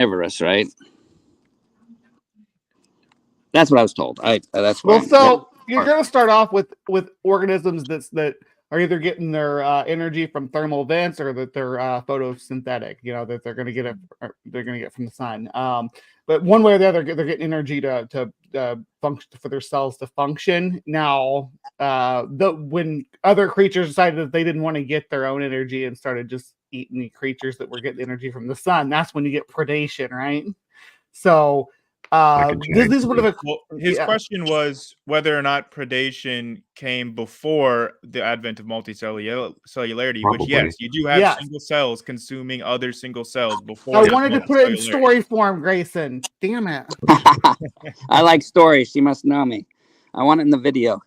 Everest, right? That's what I was told. That's well. So you're going to start off with organisms that are either getting their energy from thermal vents or that they're photosynthetic. You know, that they're going to get from the sun. But one way or the other, they're getting energy to function, for their cells to function. Now, when other creatures decided that they didn't want to get their own energy and started just eating the creatures that were getting energy from the sun, that's when you get predation, right? So this would have. Well, his question was whether or not predation came before the advent of multicellularity, which, yes, you do have single cells consuming other single cells before. I wanted to put it in story form, Grayson. Damn it. I like stories. She must know me. I want it in the video.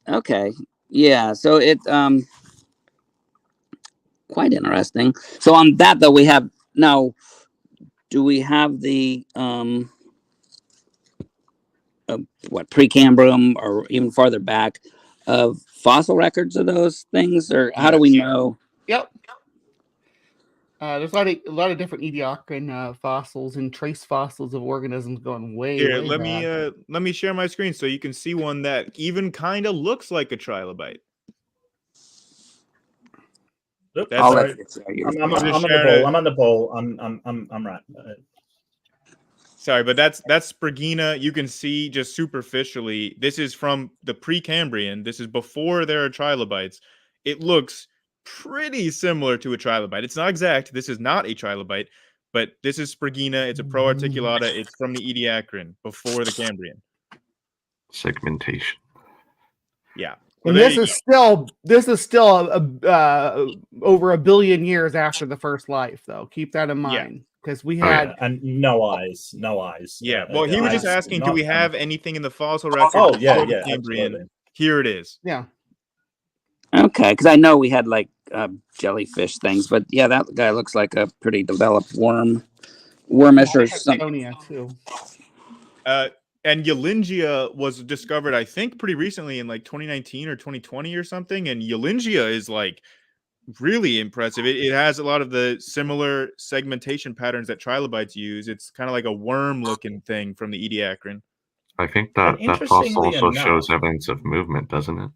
Okay. Yeah. So it quite interesting. So on that, though, we have now. Do we have the Precambrian or even farther back of fossil records of those things, or how do we know? Yep. There's a lot of different Ediacaran fossils and trace fossils of organisms going way. Here, way let me share my screen so you can see one that even kind of looks like a trilobite. That's right. I'm on the ball. I'm right. Sorry, but that's Spragina. You can see just superficially. This is from the Precambrian. This is before there are trilobites. It looks pretty similar to a trilobite. It's not exact. This is not a trilobite, but this is Spragina. It's a proarticulata. It's from the Ediacaran before the Cambrian. Segmentation. Yeah. And this is still over 1 billion years after the first life, though. Keep that in mind, because we had and no eyes. Yeah. Well, he was just asking, do we have anything in the fossil record? Oh, yeah. Cambrian? Absolutely. Here it is. Yeah. Okay, because I know we had like jellyfish things, but yeah, that guy looks like a pretty developed wormish or something. Too. And Eulingia was discovered, I think, pretty recently in like 2019 or 2020 or something. And Eulingia is like really impressive. It has a lot of the similar segmentation patterns that trilobites use. It's kind of like a worm-looking thing from the Ediacaran. I think that fossil also shows evidence of movement, doesn't it?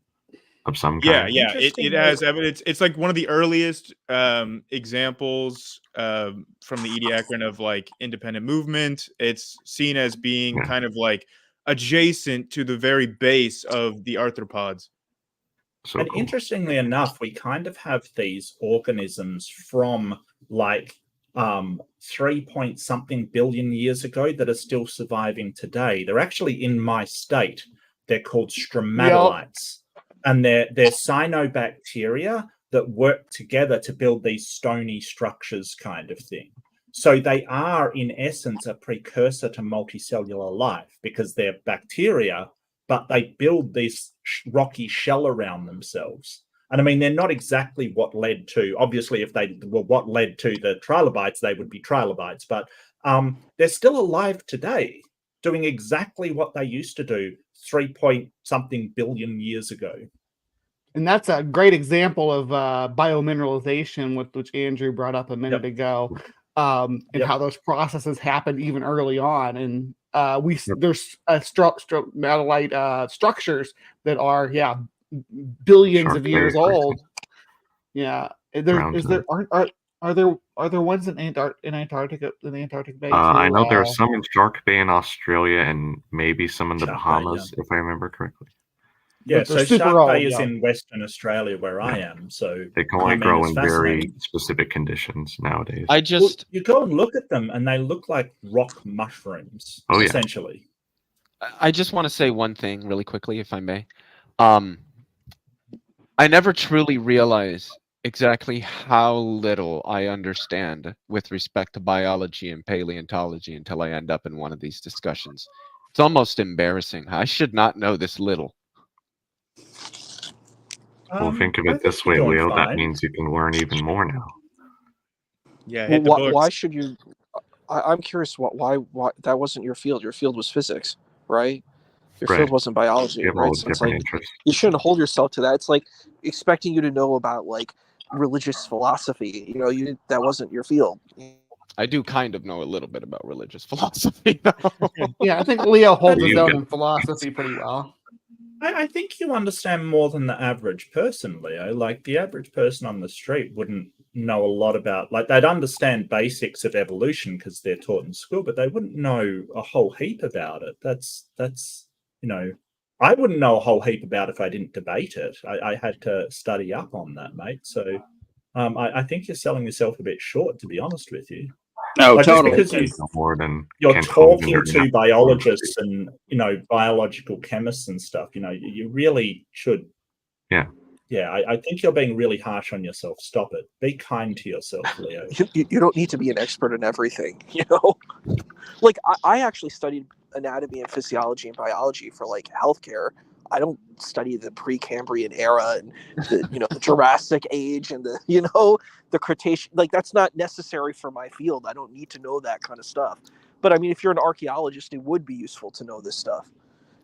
Of some kind. Yeah. It has evidence. It's like one of the earliest examples from the Ediacaran of like independent movement. It's seen as being kind of like adjacent to the very base of the arthropods. So and interestingly enough, we kind of have these organisms from like 3-point-something billion years ago that are still surviving today. They're actually in my state. They're called stromatolites. And they're cyanobacteria that work together to build these stony structures kind of thing. So they are, in essence, a precursor to multicellular life because they're bacteria, but they build this rocky shell around themselves. And I mean, they're not exactly what led to, obviously, if they were what led to the trilobites, they would be trilobites. But they're still alive today, doing exactly what they used to do 3-point-something billion years ago. And that's a great example of biomineralization, which Andrew brought up a minute ago, and how those processes happen even early on. And there's stromatolite structures that are billions of years old. Yeah, are there ones in Antarctica, in the Antarctic Bay? I know there are some in Shark Bay in Australia and maybe some in the Bahamas, if I remember correctly. Yeah, so Shark Bay is in Western Australia where I am. So they can only grow in very specific conditions nowadays. You go and look at them and they look like rock mushrooms, essentially. I just want to say one thing really quickly, if I may. I never truly realized exactly how little I understand with respect to biology and paleontology until I end up in one of these discussions. It's almost embarrassing. I should not know this little. Well, think of it this way, Leo. That means you can learn even more now. Yeah. Why should you? I'm curious. Why that wasn't your field? Your field was physics, right? Your field wasn't biology, right? So it's like you shouldn't hold yourself to that. It's like expecting you to know about like religious philosophy. You know, that wasn't your field. I do kind of know a little bit about religious philosophy, though. Yeah, I think Leo holds his You own get- in philosophy pretty well. I think you understand more than the average person, Leo. Like the average person on the street wouldn't know a lot about, like they'd understand basics of evolution because they're taught in school, but they wouldn't know a whole heap about it. That's I wouldn't know a whole heap about it if I didn't debate it. I had to study up on that, mate. So I think you're selling yourself a bit short, to be honest with you. Oh, Like, just totally. because more than you're Kent talking Hovind or to Kent biologists and biological chemists and stuff, you really should. Yeah. I think you're being really harsh on yourself. Stop it. Be kind to yourself, Leo. You don't need to be an expert in everything, like I actually studied anatomy and physiology and biology for like healthcare. I don't study the Precambrian era and the Jurassic age and the Cretaceous. Like that's not necessary for my field. I don't need to know that kind of stuff. But I mean, if you're an archaeologist, it would be useful to know this stuff.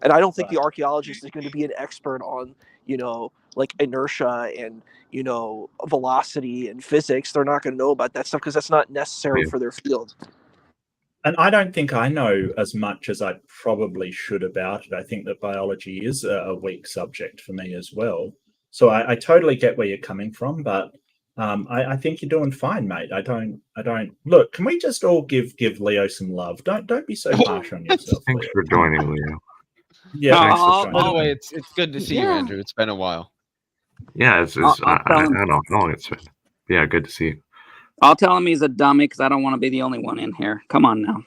And I don't think the archaeologist is going to be an expert on like inertia and velocity and physics. They're not going to know about that stuff because that's not necessary for their field. And I don't think I know as much as I probably should about it. I think that biology is a weak subject for me as well. So I totally get where you're coming from, but I think you're doing fine, mate. I don't look. Can we just all give Leo some love? Don't be so harsh on yourself. Thanks Leo. for joining, Leo. Yeah, thanks for Oh, joining. By the way, it's good to see you, Yeah. Andrew. It's been a while. Yeah, I tell him. don't know how long it's been. Yeah, good to see you. I'll tell him he's a dummy because I don't want to be the only one in here. Come on now.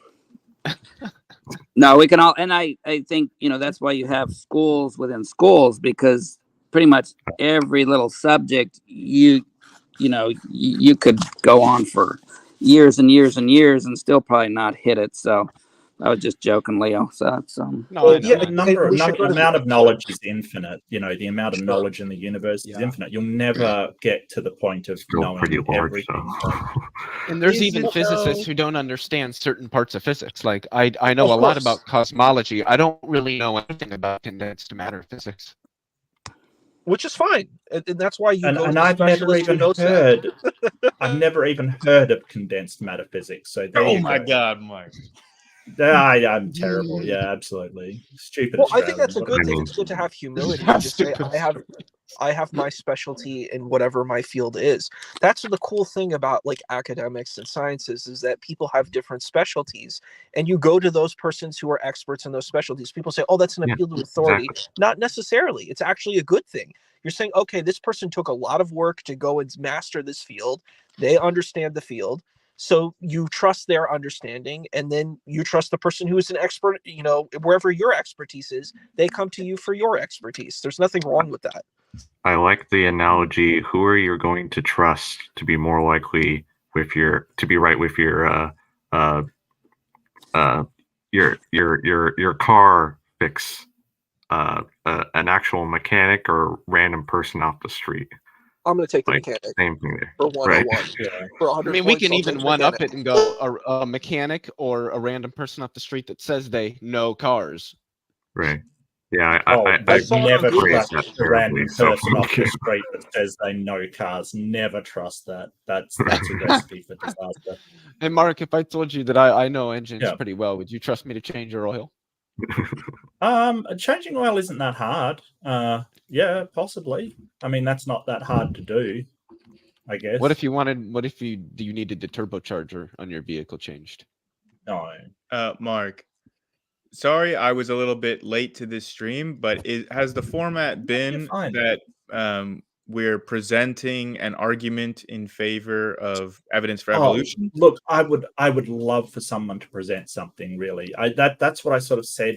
No, we can all, and I think that's why you have schools within schools, because pretty much every little subject you could go on for years and years and years and still probably not hit it. So I was just joking, Leo. So it's No, Well, I know. the amount of knowledge is infinite. The amount of knowledge in the universe is infinite. You'll never get to the point of Still knowing pretty large, everything. And there's Is even it physicists though? who don't understand certain parts of physics. Like I know Of a lot course. about cosmology. I don't really know anything about condensed matter physics. Which is fine, and that's why you go And to I've never specialist who even knows that. heard. I've never even heard of condensed matter physics. So there Oh you my go. God, Mark. I'm terrible. Yeah, absolutely. Stupid. Well, I think that's a Australian. good thing. It's good to have humility and just say, Stupid I have my specialty in whatever my field is. That's the cool thing about like academics and sciences is that people have different specialties, and you go to those persons who are experts in those specialties. People say, "Oh, that's an appeal to authority." Exactly. Not necessarily. It's actually a good thing. You're saying, "Okay, this person took a lot of work to go and master this field. They understand the field." So you trust their understanding, and then you trust the person who is an expert, wherever your expertise is, they come to you for your expertise. There's nothing wrong with that. I like the analogy. Who are you going to trust to be more likely to be right with your car fix? An actual mechanic or random person off the street? I'm going to take the Like, mechanic same thing there. for 101. Right? Yeah. For I 100 mean, we points, can I'll even take one up mechanic. it and go a mechanic or a random person off the street that says they know cars. Right. Yeah, I've saw it never on Google. trusted a random so person off the street that says they know cars. Never trust that. That's a recipe for disaster. Hey, Mark, if I told you that I know engines Yeah. pretty well, would you trust me to change your oil? Changing oil isn't that hard. Yeah, possibly. I mean, that's not that hard to do, I guess. What if you needed the turbocharger on your vehicle changed? No. Mark, sorry I was a little bit late to this stream, but has the format been fine. that we're presenting an argument in favor of evidence for evolution? Look, I would love for someone to present something. Really, that's what I sort of said.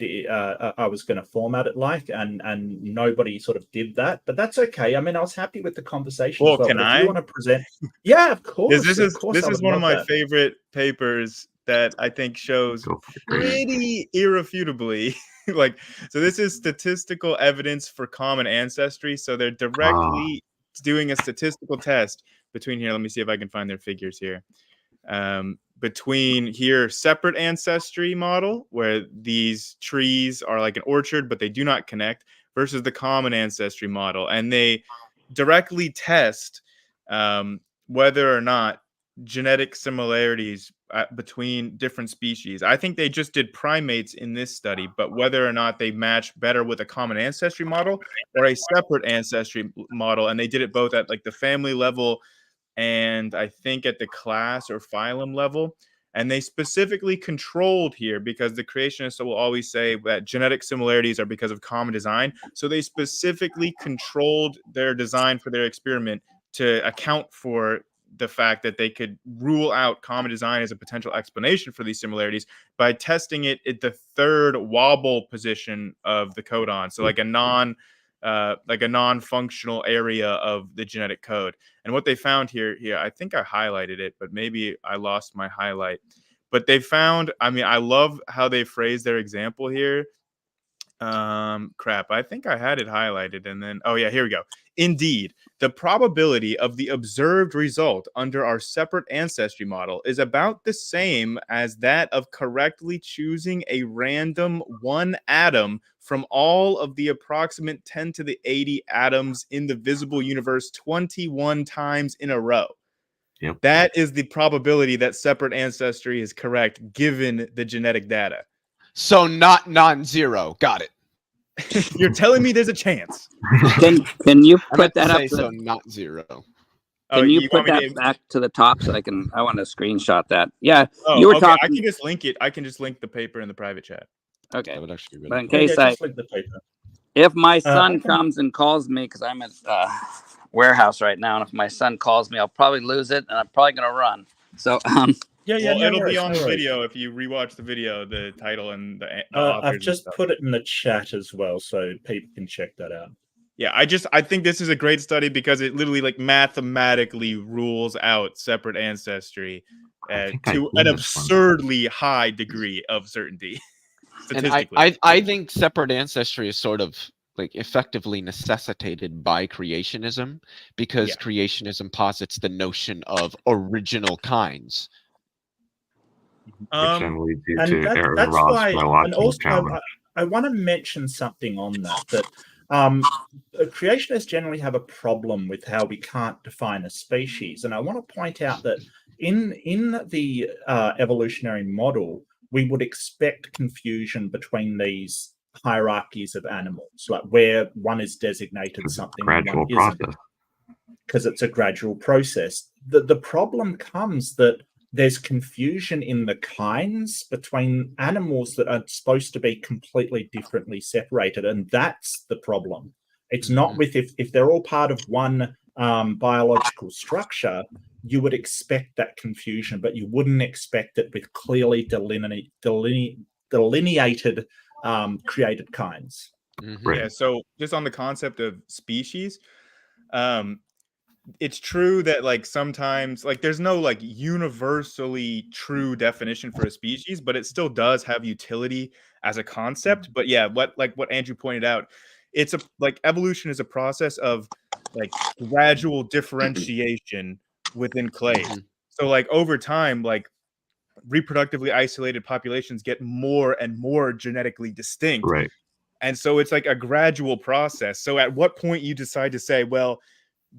I was going to format it like, and nobody sort of did that. But that's okay. I mean, I was happy with the conversation. Well, as well. can But if I? you want to present? Yeah, of course. This is I would one of love my that. favorite papers that I think shows Go for it. pretty irrefutably so this is statistical evidence for common ancestry. So they're directly doing a statistical test between here. Let me see if I can find their figures here. Between here, separate ancestry model, where these trees are like an orchard, but they do not connect, versus the common ancestry model. And they directly test whether or not genetic similarities between different species. I think they just did primates in this study, but whether or not they match better with a common ancestry model or a separate ancestry model, and they did it both at like the family level and I think at the class or phylum level. And they specifically controlled here because the creationists will always say that genetic similarities are because of common design. So they specifically controlled their design for their experiment to account for the fact that they could rule out common design as a potential explanation for these similarities by testing it at the third wobble position of the codon. So like a non-functional area of the genetic code. And what they found here, I think I highlighted it, but maybe I lost my highlight. But they found, I mean, I love how they phrase their example here. I think I had it highlighted and then, oh yeah, here we go. Indeed, the probability of the observed result under our separate ancestry model is about the same as that of correctly choosing a random one atom from all of the approximate 10 to the 80 atoms in the visible universe 21 times in a row. Yep. That is the probability that separate ancestry is correct given the genetic data. So not non-zero. Got it. You're telling me there's a chance? Can you I put meant to that up? say To so the, not zero. can you put want me that to- back to the top so I want to screenshot that? Yeah, Oh, you were okay. I talking. can just link it. I can just link the paper in the private chat. Okay, That would actually be but really in cool. case just link the paper. if my I son can- comes and calls me, because I'm at warehouse right now, and if my son calls me, I'll probably lose it, and I'm probably gonna run. So Yeah, Well, no it'll be worries, on no the worries. video if you rewatch the video, the title and the authors. I've and just stuff. put it in the chat as well, so people can check that out. Yeah, I think this is a great study because it literally like mathematically rules out separate ancestry think I to seen an this one. absurdly high degree of certainty. And Statistically. I think separate ancestry is sort of like effectively necessitated by creationism because Yeah. creationism posits the notion of original kinds. Which then leads you And to Aaron that's Ross why, and biological also challenge. I want to mention something on that creationists generally have a problem with how we can't define a species, and I want to point out that in the evolutionary model, we would expect confusion between these hierarchies of animals, like where one is designated something and Gradual one isn't, process. because it's a gradual process. The problem comes that there's confusion in the kinds between animals that are supposed to be completely differently separated, and that's the problem. It's not with if they're all part of one biological structure, you would expect that confusion, but you wouldn't expect it with clearly delineated created kinds. Right. Yeah, so just on the concept of species, it's true that like sometimes like there's no like universally true definition for a species, but it still does have utility as a concept. But yeah, what Andrew pointed out, it's a like evolution is a process of like gradual differentiation within clades. So like over time, like reproductively isolated populations get more and more genetically distinct. Right. And so it's like a gradual process. So at what point you decide to say, well,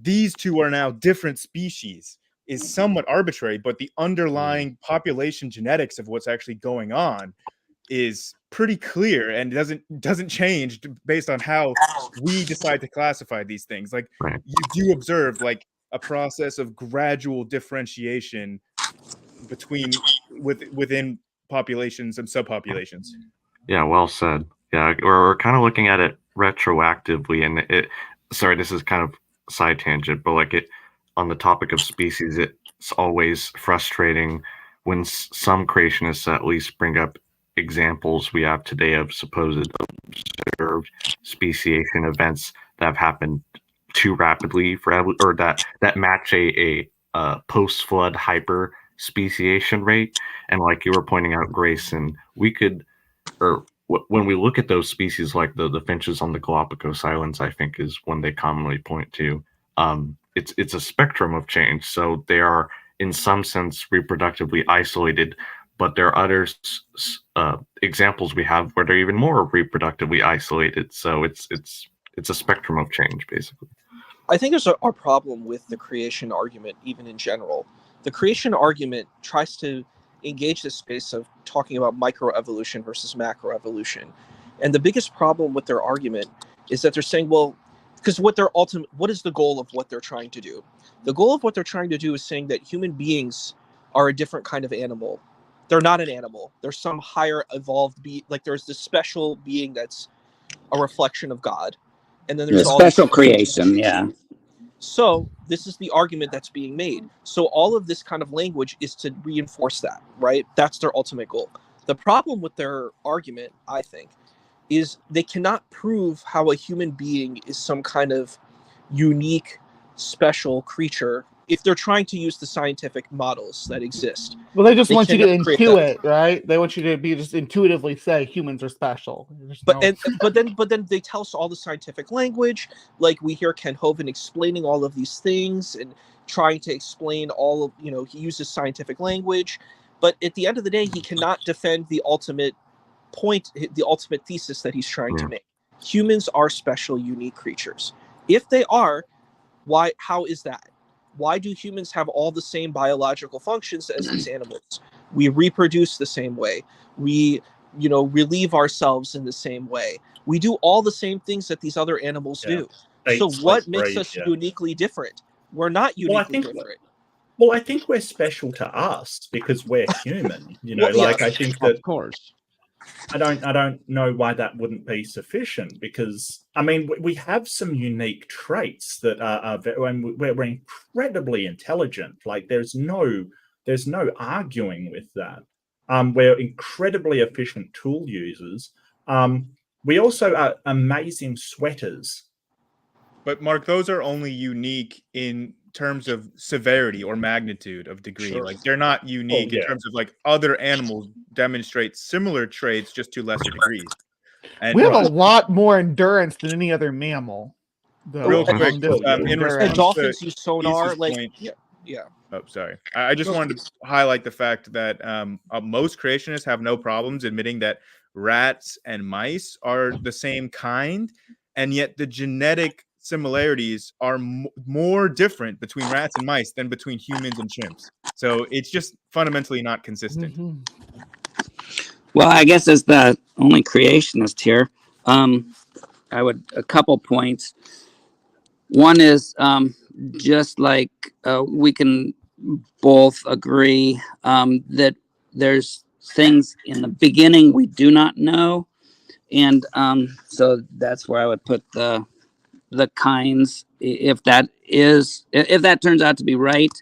these two are now different species is somewhat arbitrary, but the underlying population genetics of what's actually going on is pretty clear and doesn't change based on how we decide to classify these things. Like Right. you do observe like a process of gradual differentiation within populations and subpopulations. Yeah, well said. Yeah, we're kind of looking at it retroactively, and sorry, this is kind of side tangent, but like it on the topic of species, it's always frustrating when some creationists at least bring up examples we have today of supposed observed speciation events that have happened too rapidly or that match a post-flood hyper speciation rate. And like you were pointing out, Grayson, when we look at those species, like the finches on the Galapagos Islands, I think is one they commonly point to. It's a spectrum of change. So they are, in some sense, reproductively isolated, but there are other examples we have where they're even more reproductively isolated. So it's a spectrum of change, basically. I think there's a problem with the creation argument, even in general. The creation argument tries to engage this space of talking about microevolution versus macroevolution. And the biggest problem with their argument is that they're saying, well, because what is the goal of what they're trying to do? The goal of what they're trying to do is saying that human beings are a different kind of animal. They're not an animal. There's some higher evolved like there's this special being that's a reflection of God. And then there's all special creation. Yeah. So this is the argument that's being made. So all of this kind of language is to reinforce that, right? That's their ultimate goal. The problem with their argument, I think, is they cannot prove how a human being is some kind of unique, special creature if they're trying to use the scientific models that exist. Well, they just want you to cannot create intuit, right? They want you to be just intuitively say humans are special. But then they tell us all the scientific language. Like we hear Ken Hovind explaining all of these things and trying to explain all of, he uses scientific language. But at the end of the day, he cannot defend the ultimate point, the ultimate thesis that he's trying to make. Humans are special, unique creatures. If they are, why? How is that? Why do humans have all the same biological functions as these animals? We reproduce the same way. We, relieve ourselves in the same way. We do all the same things that these other animals do. So what makes us uniquely different? We're not uniquely different. Well, I think we're special to us because we're human. I think that, of course. I don't know why that wouldn't be sufficient, because we have some unique traits that are we're incredibly intelligent. Like there's no arguing with that. We're incredibly efficient tool users. We also are amazing sweaters. But Mark, those are only unique in terms of severity or magnitude of degree. Sure. Like they're not unique in terms of like other animals demonstrate similar traits just to lesser degrees. And we have a lot more endurance than any other mammal. Real quick, in response dolphins to use sonar, Lisa's like point- yeah. Oh, sorry. I just wanted to highlight the fact that most creationists have no problems admitting that rats and mice are the same kind, and yet the genetic similarities are more different between rats and mice than between humans and chimps. So it's just fundamentally not consistent. Mm-hmm. Well, I guess as the only creationist here, a couple points. One is just like we can both agree that there's things in the beginning we do not know, and so that's where I would put the kinds, if that turns out to be right,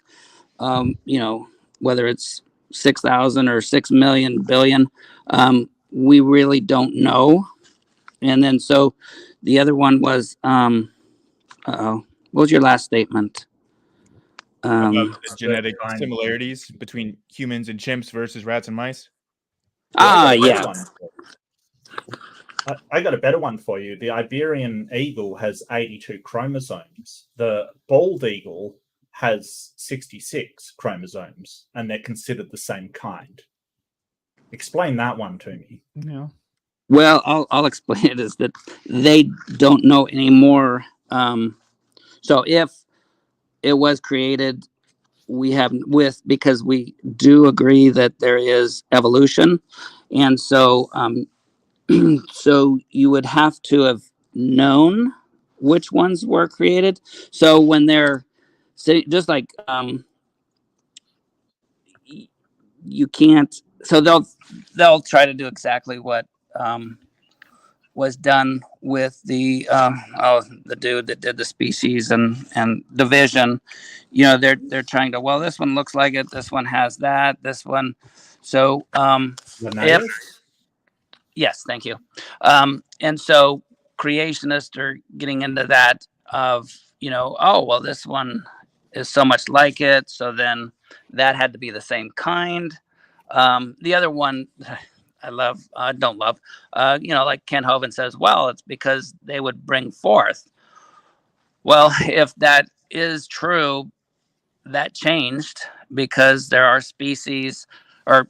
whether it's 6,000 or 6 million billion, we really don't know. And then so the other one was what was your last statement? About the genetic similarities between humans and chimps versus rats and mice. Yeah. I got a better one for you. The Iberian eagle has 82 chromosomes. The bald eagle has 66 chromosomes, and they're considered the same kind. Explain that one to me. Yeah. Well, I'll explain it as that they don't know anymore. So if it was created, because we do agree that there is evolution, and so so you would have to have known which ones were created. So when they're just like you can't, so they'll try to do exactly what was done with the dude that did the species and division. They're trying to, well, this one looks like it, this one has that, this one. So yes, thank you. And so creationists are getting into that of, oh, well, this one is so much like it, so then that had to be the same kind. The other one don't love, like Ken Hovind says, well, it's because they would bring forth. Well, if that is true, that changed because there are species, or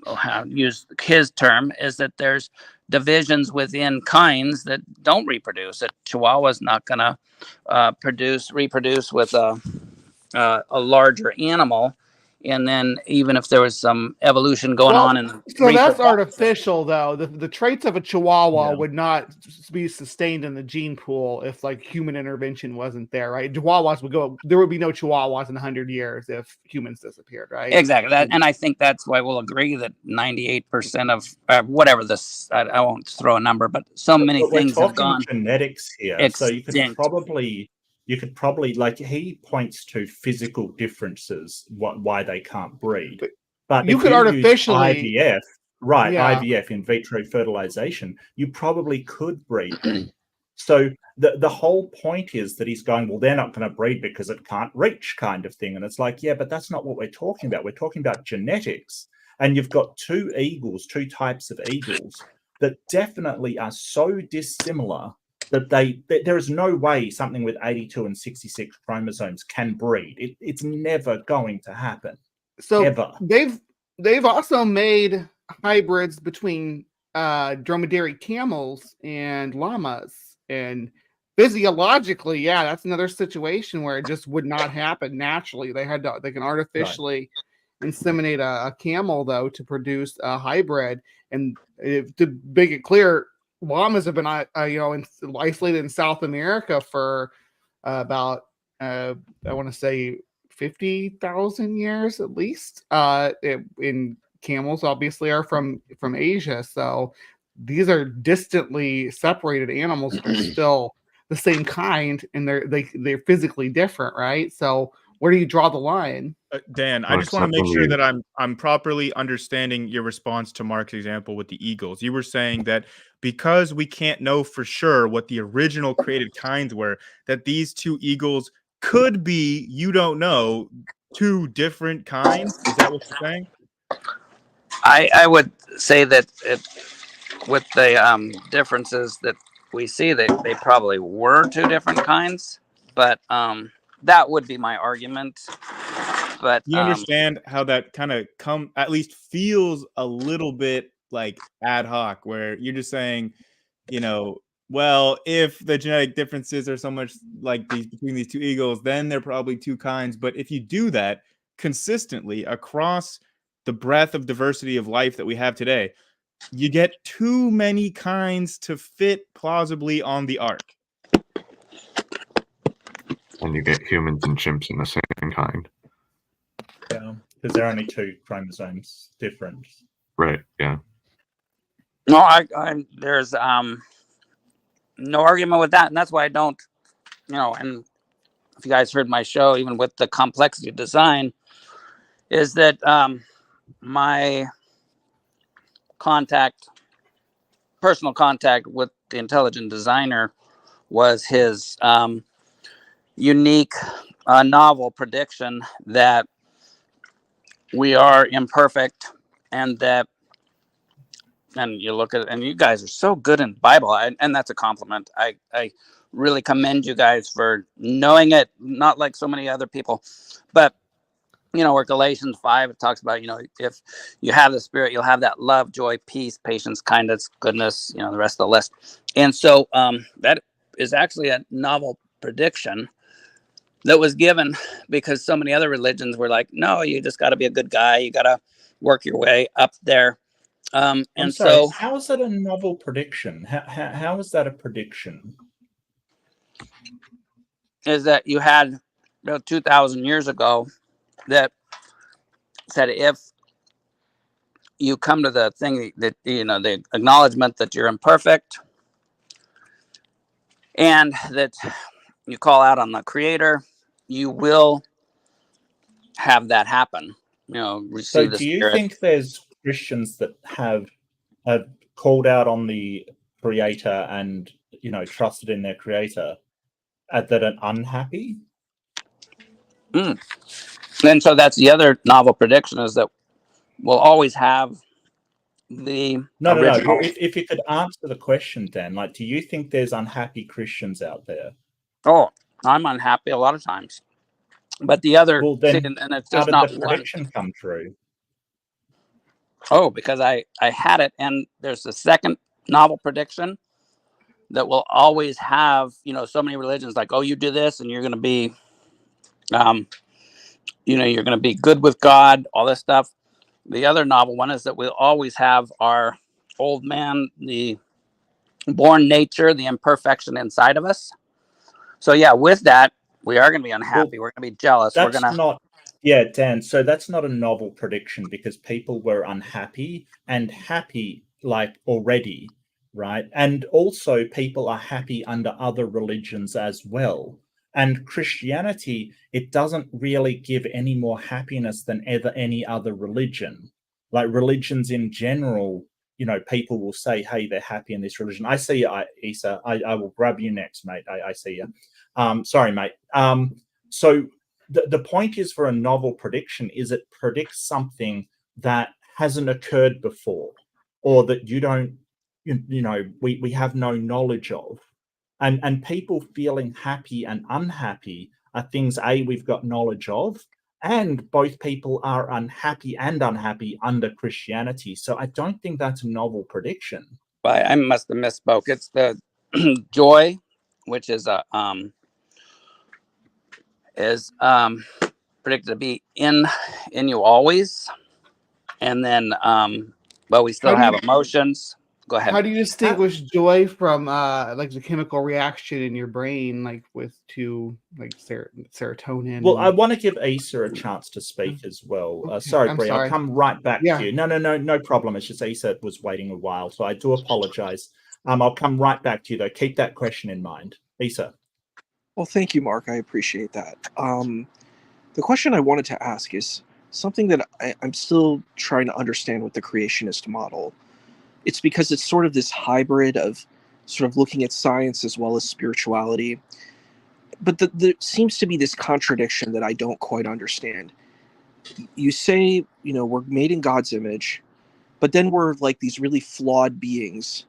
I'll use his term, is that there's divisions within kinds that don't reproduce. A Chihuahua's not going to reproduce with a larger animal, And then even if there was some evolution going Well, on in So that's reproduction- artificial, though. The traits of a Chihuahua Yeah. would not be sustained in the gene pool if like human intervention wasn't there, right? Chihuahuas would go. There would be no Chihuahuas in 100 years if humans disappeared, right? Exactly. That, and I think that's why we'll agree that 98% of whatever this, I won't throw a number, but so many But we're things have talking gone genetics here, so you could extinct. probably like he points to physical differences why they can't breed. But you if could use artificially- IVF, right? Yeah. IVF, in vitro fertilization, you probably could breed them. So the whole point is that he's going, well, they're not going to breed because it can't reach, kind of thing. And it's like, yeah, but that's not what we're talking about. We're talking about genetics. And you've got two types of eagles that definitely are so dissimilar that there is no way something with 82 and 66 chromosomes can breed. It's never going to happen. So ever. they've also made hybrids between dromedary camels and llamas. And physiologically, yeah, that's another situation where it just would not happen naturally. They can artificially inseminate a camel, though, to produce a hybrid. And to make it clear, llamas have been isolated in South America for about I want to say 50,000 years at least. In camels, obviously, are from Asia, so these are distantly separated animals, but they're still the same kind, and they're physically different, right? So where do you draw the line? Dan, I just want to make sure that I'm properly understanding your response to Mark's example with the eagles. You were saying that because we can't know for sure what the original created kinds were, that these two eagles could be, you don't know, two different kinds. Is that what you're saying? I would say that with the differences that we see, they probably were two different kinds, but that would be my argument. But you understand how that kind of at least feels a little bit like ad hoc, where you're just saying, well, if the genetic differences are so much like these between these two eagles, then they're probably two kinds. But if you do that consistently across the breadth of diversity of life that we have today, you get too many kinds to fit plausibly on the ark. And you get humans and chimps in the same kind. Yeah, because they're only two chromosomes different. Right, yeah. No, I there's no argument with that, and that's why I don't, and if you guys heard my show, even with the complexity of design, is that my personal contact with the intelligent designer was his unique novel prediction that we are imperfect, and you look at it, and you guys are so good in Bible, and that's a compliment. I really commend you guys for knowing it, not like so many other people, but where Galatians 5, it talks about, if you have the Spirit, you'll have that love, joy, peace, patience, kindness, goodness, the rest of the list. And so that is actually a novel prediction that was given because so many other religions were like, no, you just got to be a good guy. You got to work your way up there. And so how is that a novel prediction? How is that a prediction? Is that you had 2,000 years ago that said if you come to the thing that the acknowledgement that you're imperfect and that you call out on the Creator, you will have that happen. Receive So the do you Spirit. think there's Christians that have called out on the Creator and trusted in their Creator that are unhappy? And so that's the other novel prediction, is that we'll always have the No. original. If you could answer the question, Dan, do you think there's unhappy Christians out there? Oh, I'm unhappy a lot of times. But the other, Well, then and it's how just did not the one. prediction come true? Oh, because I had it, and there's a second novel prediction that will always have, so many religions like, oh, you do this and you're going to be you're going to be good with God, all this stuff. The other novel one is that we'll always have our old man, the born nature, the imperfection inside of us. So yeah, with that, we are going to be unhappy. We're going to be jealous. We're That's going to. not, yeah, Dan. So that's not a novel prediction because people were unhappy and happy like already, right? And also people are happy under other religions as well. And Christianity, it doesn't really give any more happiness than ever any other religion. Like religions in general, people will say, hey, they're happy in this religion. I see you, Isa. I will grab you next, mate. I see you. Sorry, mate. So the point is for a novel prediction is it predicts something that hasn't occurred before or that you don't, we have no knowledge of. And people feeling happy and unhappy are things, A, we've got knowledge of, and both people are unhappy and unhappy under Christianity. So I don't think that's a novel prediction. I must have misspoke. It's the joy, which is predicted to be in you always, and then but we still have emotions. Go ahead. How do you distinguish joy from like the chemical reaction in your brain, like to serotonin? Well, I want to give Issa a chance to speak as well. Okay, Sorry, I'm Brie, sorry. I'll come right back Yeah. to you. No problem. It's just Issa was waiting a while, so I do apologize. I'll come right back to you though. Keep that question in mind, Issa. Well, thank you, Mark. I appreciate that. The question I wanted to ask is something that I'm still trying to understand with the creationist model. It's because it's sort of this hybrid of sort of looking at science as well as spirituality. But there seems to be this contradiction that I don't quite understand. You say, we're made in God's image, but then we're like these really flawed beings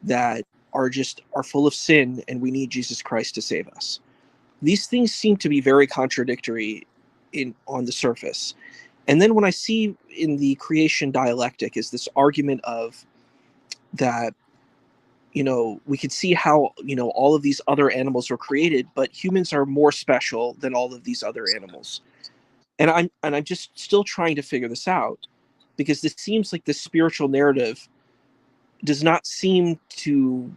that are full of sin, and we need Jesus Christ to save us. These things seem to be very contradictory on the surface. And then when I see in the creation dialectic is this argument of that, we could see how, all of these other animals were created, but humans are more special than all of these other animals. And I'm just still trying to figure this out, because this seems like the spiritual narrative does not seem to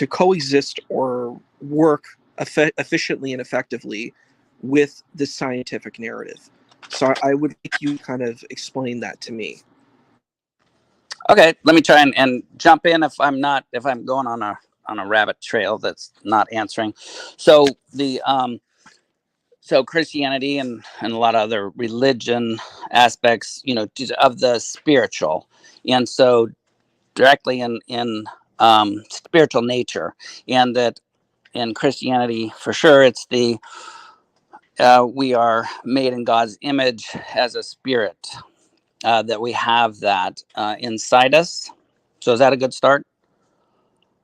coexist or work efficiently and effectively with the scientific narrative. So I would like you kind of explain that to me. Okay, let me try and jump in if I'm going on a rabbit trail that's not answering. So the so Christianity and a lot of other religion aspects, of the spiritual, and so directly in spiritual nature, and that in Christianity for sure it's the we are made in God's image as a spirit, that we have that inside us. So is that a good start?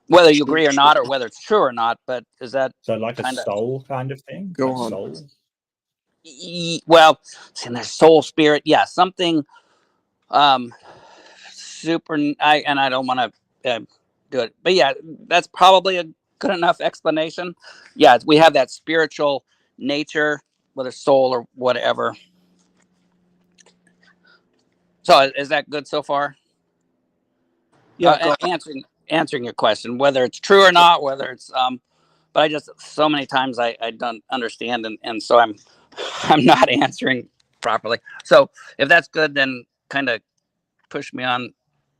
Whether you agree or not, or whether it's true or not, but is that So like a kind of soul kind of thing? Go like on. Soul? well, in their soul, spirit, yeah, something super. I don't want to do it, but yeah, that's probably a good enough explanation. Yeah, we have that spiritual nature, whether soul or whatever. So is that good so far? Yeah, Answering your question, whether it's true or not, whether it's but I just so many times I don't understand, and so I'm not answering properly. So if that's good, then kind of push me on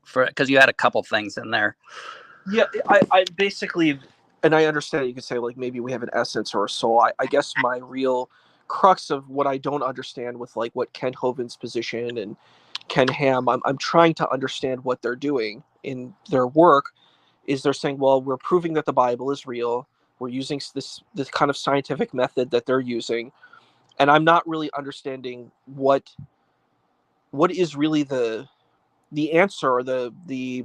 for, because you had a couple things in there. Yeah, I basically, and I understand you could say like maybe we have an essence or a soul. I guess my real crux of what I don't understand with like what Ken Hovind's position and Ken Ham, I'm trying to understand what they're doing in their work. Is they're saying, well, we're proving that the Bible is real. We're using this kind of scientific method that they're using, and I'm not really understanding what is really the answer or the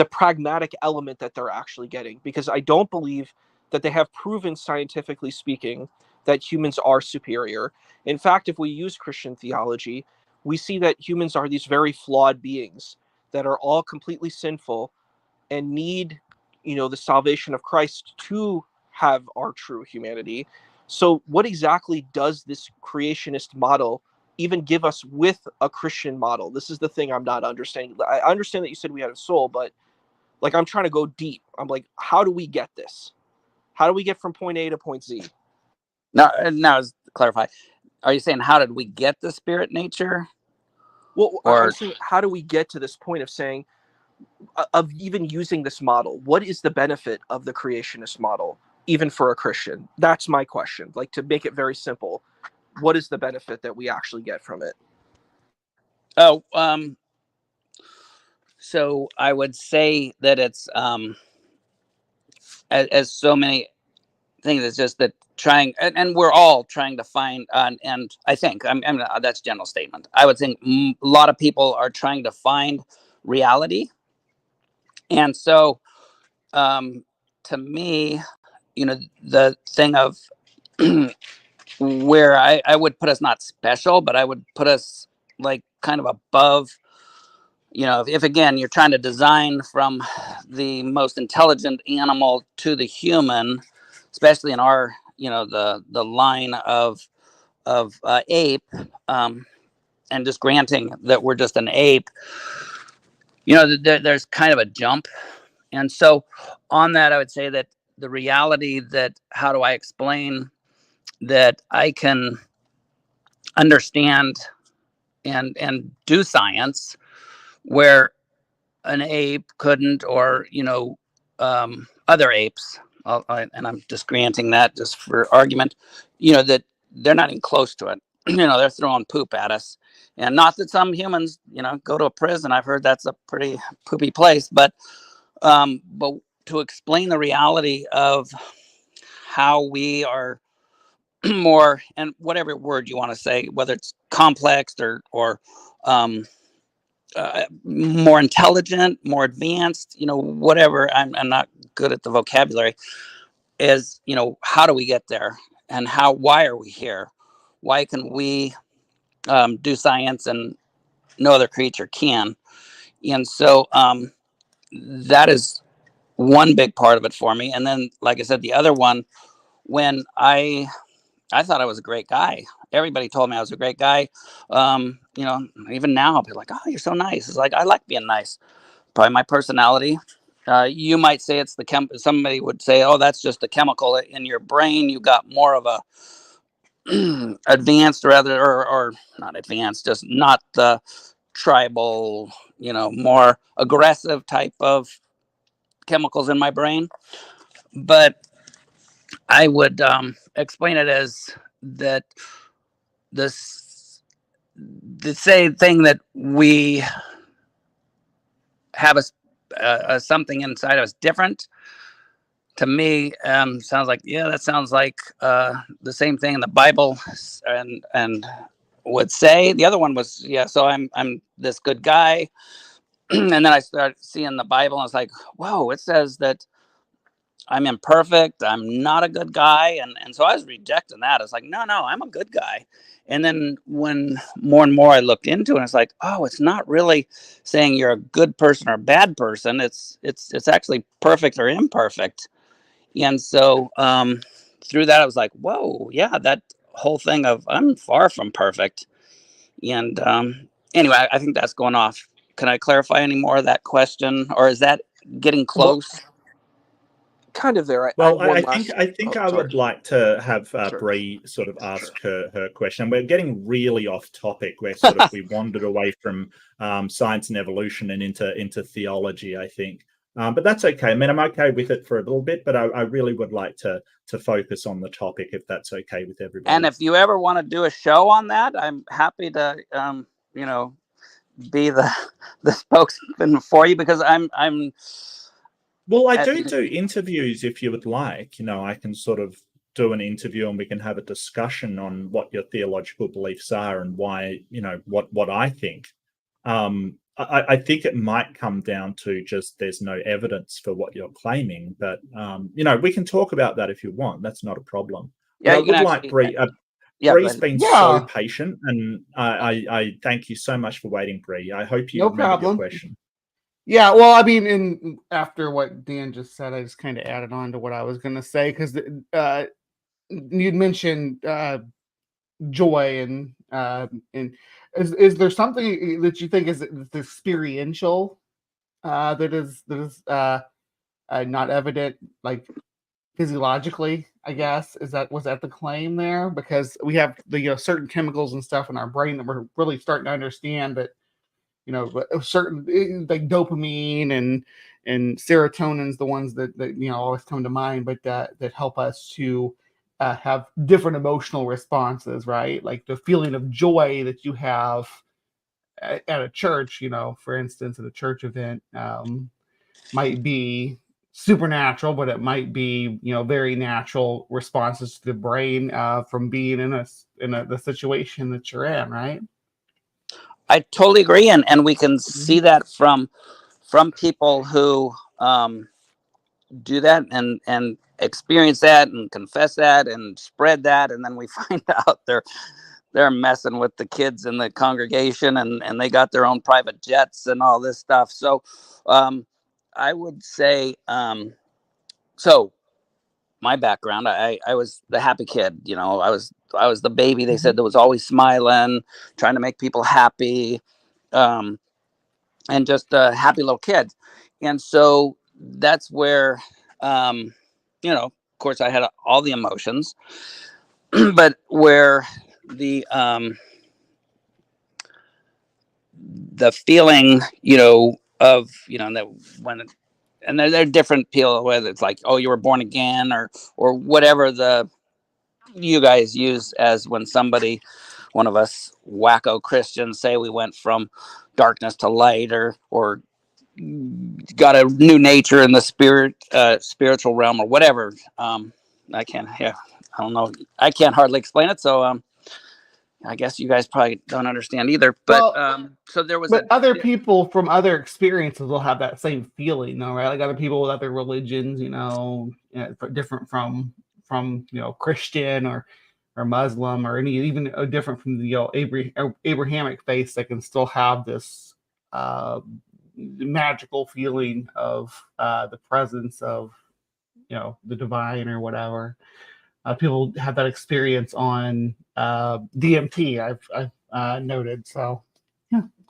pragmatic element that they're actually getting, because I don't believe that they have proven scientifically speaking that humans are superior. In fact, if we use Christian theology, we see that humans are these very flawed beings that are all completely sinful and need, the salvation of Christ to have our true humanity. So what exactly does this creationist model even give us with a Christian model? This is the thing I'm not understanding. I understand that you said we had a soul, but like I'm trying to go deep. I'm like, how do we get this? How do we get from point A to point Z? Now, to clarify, are you saying how did we get the spirit nature? Well, Or- I'm saying, how do we get to this point of saying, of even using this model? What is the benefit of the creationist model, even for a Christian? That's my question. Like, to make it very simple, what is the benefit that we actually get from it? Oh, so I would say that it's as so many things. It's just that trying, and we're all trying to find, and I think that's a general statement. I would think a lot of people are trying to find reality, and so to me, the thing of where I would put us not special, but I would put us like kind of above. If again you're trying to design from the most intelligent animal to the human, especially in our the line of ape, and just granting that we're just an ape, there's kind of a jump. And so on that, I would say that the reality that how do I explain that I can understand and do science where an ape couldn't, or other apes, and I'm just granting that just for argument, that they're not even close to it. They're throwing poop at us. And not that some humans go to a prison. I've heard that's a pretty poopy place, but to explain the reality of how we are more, and whatever word you want to say, whether it's complex or more intelligent, more advanced, whatever. I'm not good at the vocabulary. Is how do we get there, and why are we here? Why can we do science and no other creature can? And so that is one big part of it for me. And then, like I said, the other one, when I thought I was a great guy. Everybody told me I was a great guy. Even now, I'll be like, "Oh, you're so nice." It's like I like being nice. Probably my personality. You might say it's somebody would say, "Oh, that's just the chemical in your brain. You got more of a advanced, rather, or not advanced, just not the tribal, more aggressive type of chemicals in my brain." But I would explain it as that the same thing that we have a something inside of us different. To me, sounds like, yeah, that sounds like the same thing in the Bible, and would say. The other one was, yeah, so I'm this good guy, and then I started seeing the Bible, and I was like, whoa, it says that I'm imperfect. I'm not a good guy. And so I was rejecting that. It's like, no, I'm a good guy. And then when more and more I looked into it, it's like, oh, it's not really saying you're a good person or a bad person. It's actually perfect or imperfect. And so through that, I was like, whoa, yeah, that whole thing of I'm far from perfect. And anyway, I think that's going off. Can I clarify any more of that question, or is that getting close? Kind of there. Well, I I think I would like to have Bree sort of ask her question. We're getting really off topic. We're sort of we wandered away from science and evolution and into theology, I think. But that's okay. I mean, I'm okay with it for a little bit, but I really would like to focus on the topic if that's okay with everybody. And if you ever want to do a show on that, I'm happy to be the spokesman for you, because I'm well, I do interviews if you would like. I can sort of do an interview and we can have a discussion on what your theological beliefs are and why, what I think. I think it might come down to just there's no evidence for what you're claiming, but we can talk about that if you want. That's not a problem. Yeah, I would like Bree. Bree's been so patient, and I thank you so much for waiting, Bree. I hope you remember your question. Yeah, well, I mean, after what Dan just said, I just kind of added on to what I was going to say, because you'd mentioned joy, and is there something that you think is experiential that is not evident, like physiologically? I guess was that the claim there? Because we have the certain chemicals and stuff in our brain that we're really starting to understand that certain like dopamine and serotonin's the ones that always come to mind, but that help us to have different emotional responses, right? Like the feeling of joy that you have at a church, for instance, at a church event, might be supernatural, but it might be very natural responses to the brain from being in the situation that you're in, right? I totally agree, and we can see that from people who do that and experience that and confess that and spread that, and then we find out they're messing with the kids in the congregation, and they got their own private jets and all this stuff. So I would say so my background, I was the happy kid. I was the baby they said that was always smiling, trying to make people happy, and just a happy little kid. And so that's where of course I had all the emotions, but where the feeling of that when and they're different people, whether it's like, oh, you were born again, or whatever you guys use as when one of us wacko Christians say we went from darkness to light, or got a new nature in the spiritual realm, or whatever. I don't know. I can't hardly explain it. So I guess you guys probably don't understand either. But so there was. But other people from other experiences will have that same feeling, though, right? Like other people with other religions, different from Christian or Muslim, or even different from the Abrahamic faith, that can still have this magical feeling of the presence of the divine or whatever. People have that experience on DMT. I've noted. So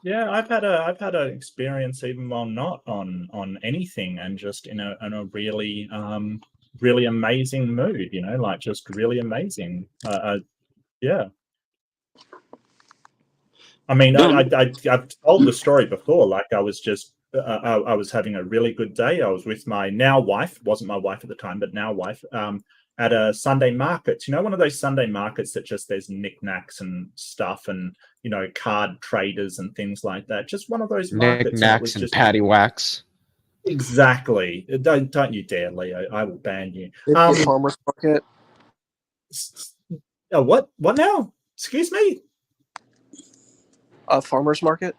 yeah, I've had an experience even while not on anything, and just in a really really amazing mood. Like just really amazing. Yeah. I mean, I've told the story before. Like I was just I was having a really good day. I was with my now wife, wasn't my wife at the time, but now wife, at a Sunday market. One of those Sunday markets that just there's knickknacks and stuff, and card traders and things like that. Just one of those markets. Knickknacks and patty whacks. Exactly. Don't you dare, Leo. I will ban you. Farmers market. What now? Excuse me? A farmers market?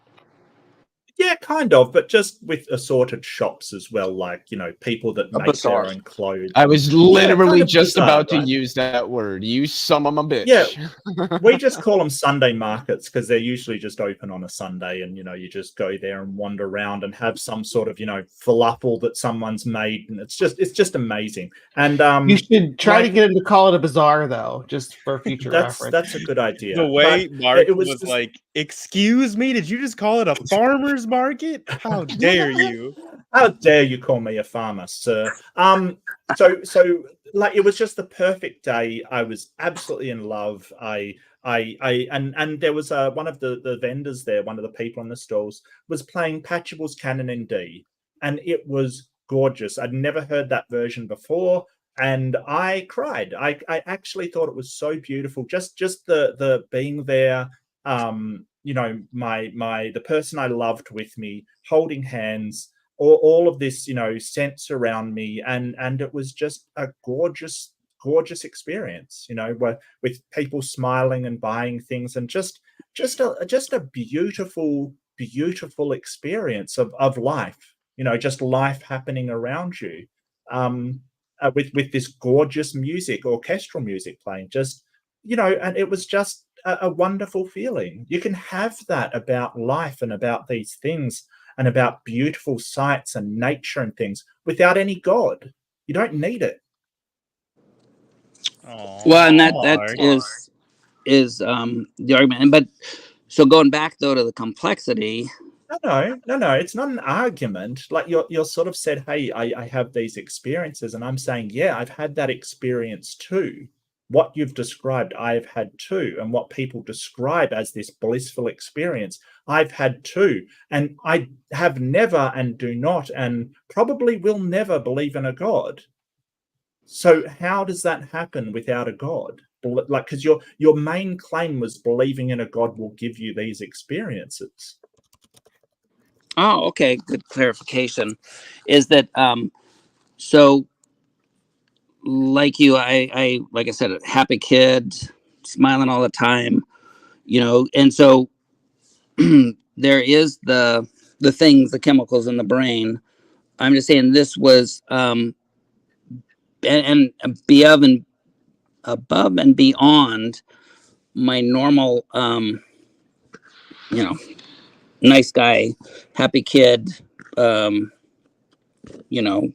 Yeah, kind of, but just with assorted shops as well, like people that make bazaar. their own clothes. I was literally kind of just bizarre, about to right? use that word. You son of a bitch. Yeah, we just call them Sunday markets because they're usually just open on a Sunday, and you just go there and wander around and have some sort of falafel that someone's made, and it's just amazing. And you should try to get him to call it a bazaar, though, just for future reference. That's a good idea. The way Mark was just like, "Excuse me, did you just call it a farmer's market? How dare you? How dare you call me a farmer, sir?" So like it was just the perfect day. I was absolutely in love. And there was one of the vendors there, one of the people on the stalls was playing Patchable's Canon in D, and it was gorgeous. I'd never heard that version before, and I cried. I actually thought it was so beautiful. Just the being there. The person I loved with me, holding hands, all of this, sense around me, and it was just a gorgeous experience, with people smiling and buying things, and just a beautiful experience of life, just life happening around you, with this gorgeous music, orchestral music playing, and it was just a wonderful feeling. You can have that about life and about these things and about beautiful sights and nature and things without any God. You don't need it. Well, and that Aw, is the argument. And but so going back though to the complexity. No. It's not an argument. Like you're sort of said, hey, I have these experiences, and I'm saying, yeah, I've had that experience too. What you've described, I've had too, and what people describe as this blissful experience, I've had too. And I have never and do not and probably will never believe in a God. So how does that happen without a God? Like, because your main claim was believing in a God will give you these experiences. Oh, okay. Good clarification. Is that so like you, I like I said, a happy kid, smiling all the time, and so there is the things, the chemicals in the brain. I'm just saying this was and above and beyond my normal nice guy, happy kid, you know,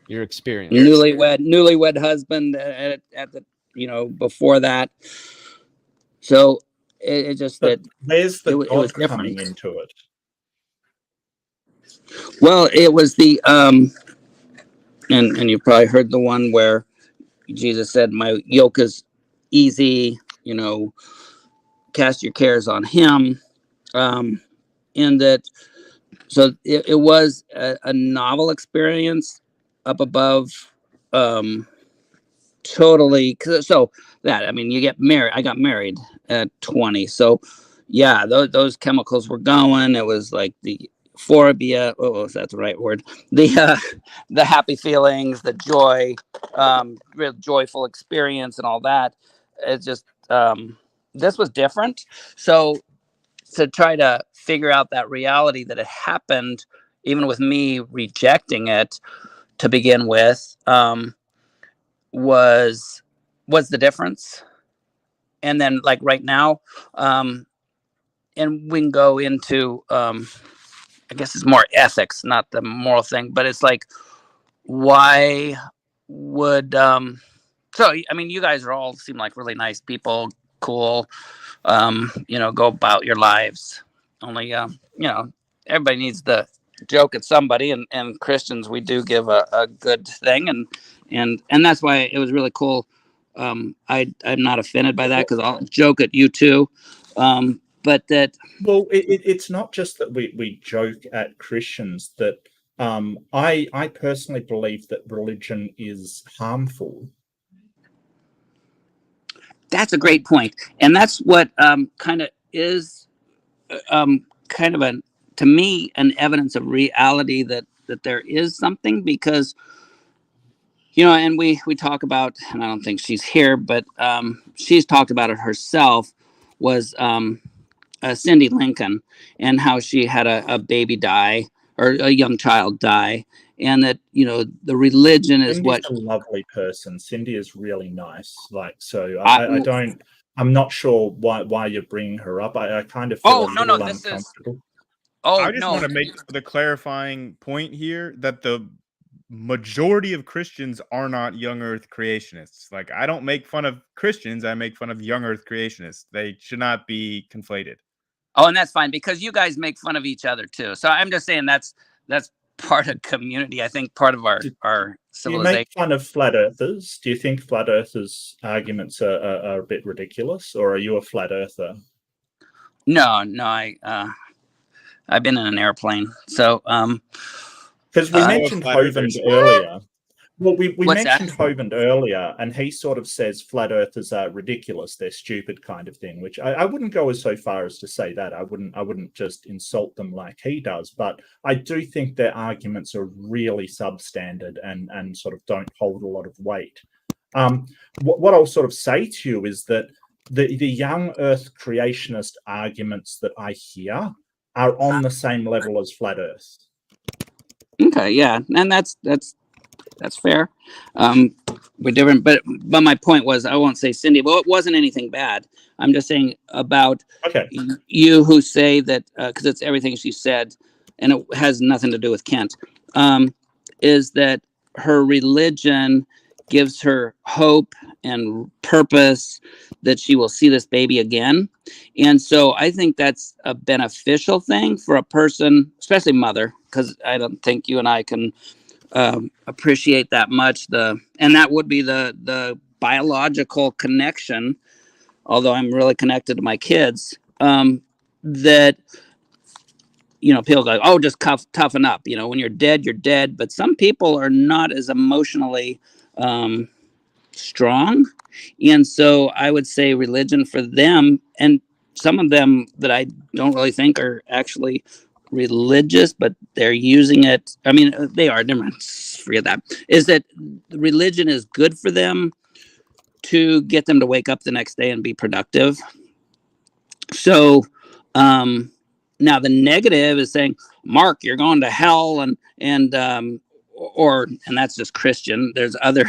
Your experience. newlywed husband at the before that. So it just But that there's the it was God coming different. into it. Well, it was the and you probably heard the one where Jesus said, "My yoke is easy, cast your cares on him." And that, so it was a novel experience up above, totally. So that, I mean, you get married. I got married at 20. So yeah, those chemicals were going. It was like the euphoria. Oh, if that's the right word. The happy feelings, the joy, real joyful experience and all that. It's just, this was different. So to try to figure out that reality that it happened, even with me rejecting it to begin with, was the difference. And then like right now, and we can go into, I guess it's more ethics, not the moral thing, but it's like, why would so I mean, you guys are all seem like really nice people, cool, go about your lives. Only everybody needs to joke at somebody, and Christians, we do give a good thing, and that's why it was really cool. I'm not offended by that because I'll joke at you too. But that, Well, it's not just that we joke at Christians. That I personally believe that religion is harmful. that's a great point, and that's what kind of is kind of to me an evidence of reality that there is something, because and we talk about, and I don't think she's here, but she's talked about it herself, was Cindy Lincoln, and how she had a baby die, or a young child die, and that the religion is Cindy's what a lovely person. Cindy is really nice. Like, so I don't. I'm not sure why you're bringing her up. I kind of feel a little uncomfortable. I just want to make the clarifying point here that the majority of Christians are not young earth creationists. Like, I don't make fun of Christians, I make fun of young earth creationists. They should not be conflated. Oh, and that's fine, because you guys make fun of each other too. So I'm just saying that's part of community. I think part of our civilization. You make fun of flat earthers. Do you think flat earthers' arguments are a bit ridiculous, or are you a flat earther? No, I've been in an airplane, so because we mentioned Hovind earlier. Well, we mentioned Hovind earlier, and he sort of says flat earthers are ridiculous, they're stupid, kind of thing, which I wouldn't go as so far as to say that. I wouldn't just insult them like he does, but I do think their arguments are really substandard and sort of don't hold a lot of weight. What I'll sort of say to you is that the young earth creationist arguments that I hear are on the same level as flat earth. Okay, yeah, and that's fair. We're different, but my point was, I won't say Cindy, but it wasn't anything bad. I'm just saying about you who say that, because it's everything she said, and it has nothing to do with Kent, is that her religion gives her hope and purpose that she will see this baby again. And so I think that's a beneficial thing for a person, especially mother, because I don't think you and I can appreciate that much. And that would be the biological connection, although I'm really connected to my kids, that, people go, oh, just toughen up. When you're dead, you're dead. But some people are not as emotionally strong. And so I would say religion for them, and some of them that I don't really think are actually religious, but they're using it. I mean, they are, never mind, forget that, is that religion is good for them to get them to wake up the next day and be productive. So now the negative is saying, Mark, you're going to hell, and that's just Christian. There's other,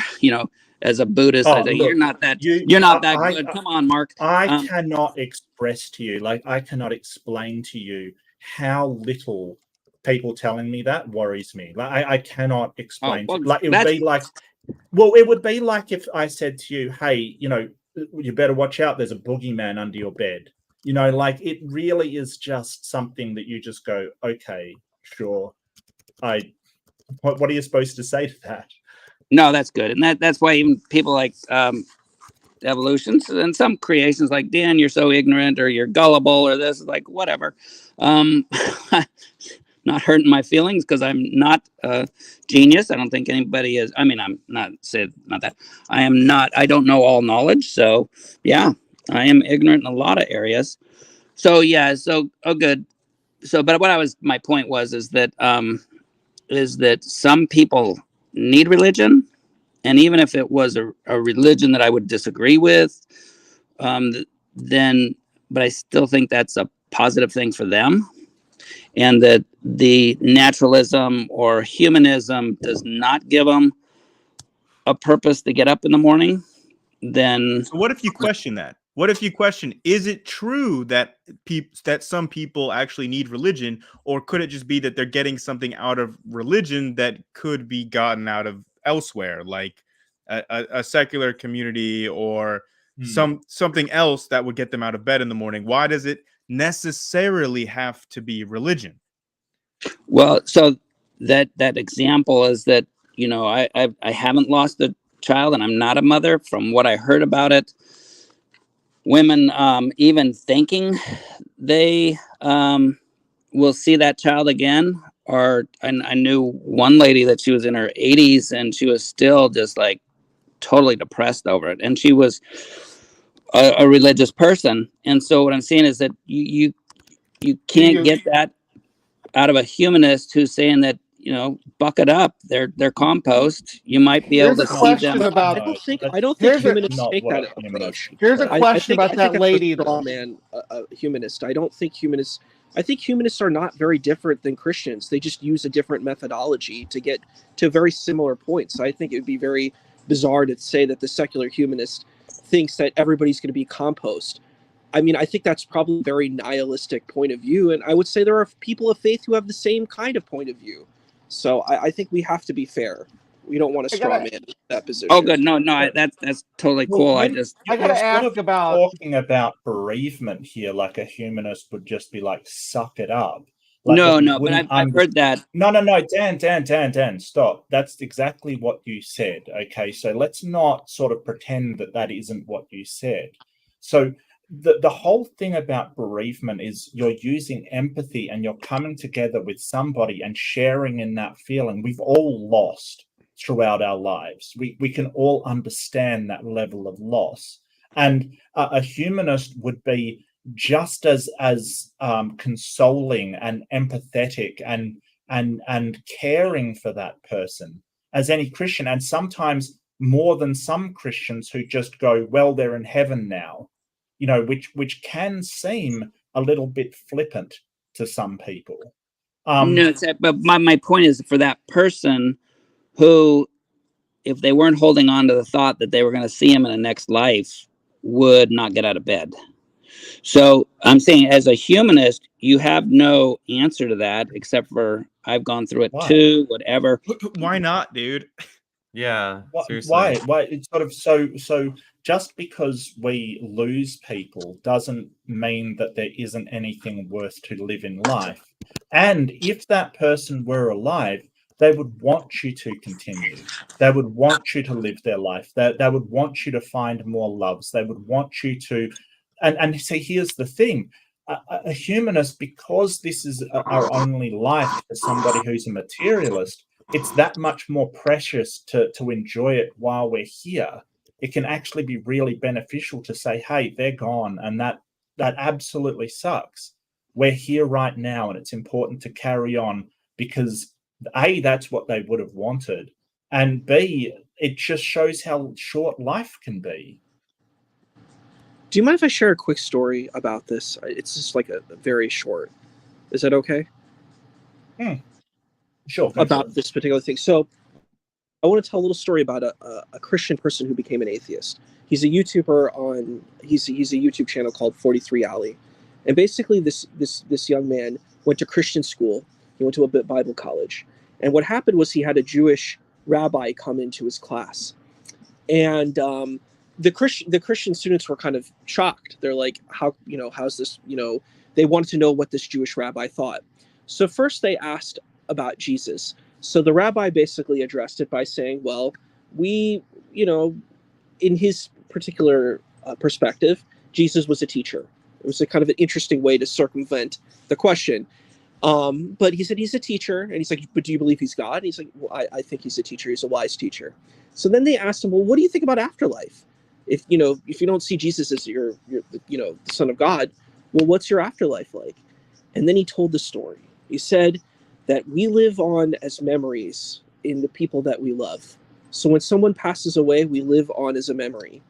as a Buddhist, I say, you're not that good. Come on, Mark. I cannot express to you, I cannot explain to you how little people telling me that worries me. I cannot explain. It would be like if I said to you, hey, you better watch out. There's a boogeyman under your bed. It really is just something that you just go, okay, sure. What are you supposed to say to that? No, that's good. And that's why even people like evolutions and some creations like, Dan, you're so ignorant, or you're gullible, or this, like, whatever. Not hurting my feelings, because I'm not a genius. I don't think anybody is. I mean, I'm not said not that. I don't know all knowledge. So yeah, I am ignorant in a lot of areas. So yeah, good. So, but my point is that some people need religion, and even if it was a religion that I would disagree with, but I still think that's a positive thing for them, and that the naturalism or humanism does not give them a purpose to get up in the morning. Then, so what if you question that? What if you question, is it true that some people actually need religion, or could it just be that they're getting something out of religion that could be gotten out of elsewhere, like a secular community, or something else that would get them out of bed in the morning? Why does it necessarily have to be religion? Well, so that example is that, I haven't lost a child, and I'm not a mother. From what I heard about it, women even thinking they will see that child again, or I knew one lady that she was in her 80s and she was still just like totally depressed over it, and she was a religious person. And so what I'm saying is that you can't get that out of a humanist who's saying that, buck it up. They're compost. You might be able to see them. I don't think humanists take that approach. Here's a question about that lady. Humanist. I don't think humanists. I think humanists are not very different than Christians. They just use a different methodology to get to very similar points. I think it would be very bizarre to say that the secular humanist thinks that everybody's going to be compost. I mean, I think that's probably a very nihilistic point of view, and I would say there are people of faith who have the same kind of point of view. So I think we have to be fair. We don't want to straw man that position. Oh, good. No, that's totally cool. I gotta ask about talking about bereavement here. Like a humanist would just be like, "Suck it up." But I've heard that. No, Dan, stop. That's exactly what you said. Okay, so let's not sort of pretend that isn't what you said. So the whole thing about bereavement is you're using empathy and you're coming together with somebody and sharing in that feeling. We've all lost throughout our lives. We can all understand that level of loss. And a humanist would be just as consoling and empathetic and caring for that person as any Christian, and sometimes more than some Christians who just go, well, they're in heaven now, which can seem a little bit flippant to some people. But my point is, for that person who, if they weren't holding on to the thought that they were going to see him in the next life, would not get out of bed. So I'm saying, as a humanist, you have no answer to that, except for I've gone through it too, whatever. Why not, dude? Yeah, seriously. Why? It's sort of so. Just because we lose people doesn't mean that there isn't anything worth to live in life. And if that person were alive, they would want you to continue. They would want you to live their life. They would want you to find more loves. They would want you to, and see. Here's the thing: a humanist, because this is our only life for somebody who's a materialist, it's that much more precious to enjoy it while we're here. It can actually be really beneficial to say, hey, they're gone, and that absolutely sucks. We're here right now, and it's important to carry on because A, that's what they would have wanted, and B, it just shows how short life can be. Do you mind if I share a quick story about this? It's just like a very short. Is that okay? Sure. About this particular thing. So I want to tell a little story about a Christian person who became an atheist. He's a YouTuber on he's a YouTube channel called 43 Alley. And basically this young man went to Christian school. He went to a Bible college. And what happened was he had a Jewish rabbi come into his class. And the Christian students were kind of shocked. They're like, how's this, they wanted to know what this Jewish rabbi thought. So first they asked about Jesus. So the rabbi basically addressed it by saying, well, in his particular perspective, Jesus was a teacher. It was a kind of an interesting way to circumvent the question. But he said he's a teacher, and he's like, but do you believe he's God? And he's like, well, I think he's a teacher. He's a wise teacher. So then they asked him, well, what do you think about afterlife? If you don't see Jesus as your the Son of God, well, what's your afterlife like? And then he told the story. He said that we live on as memories in the people that we love. So when someone passes away, we live on as a memory.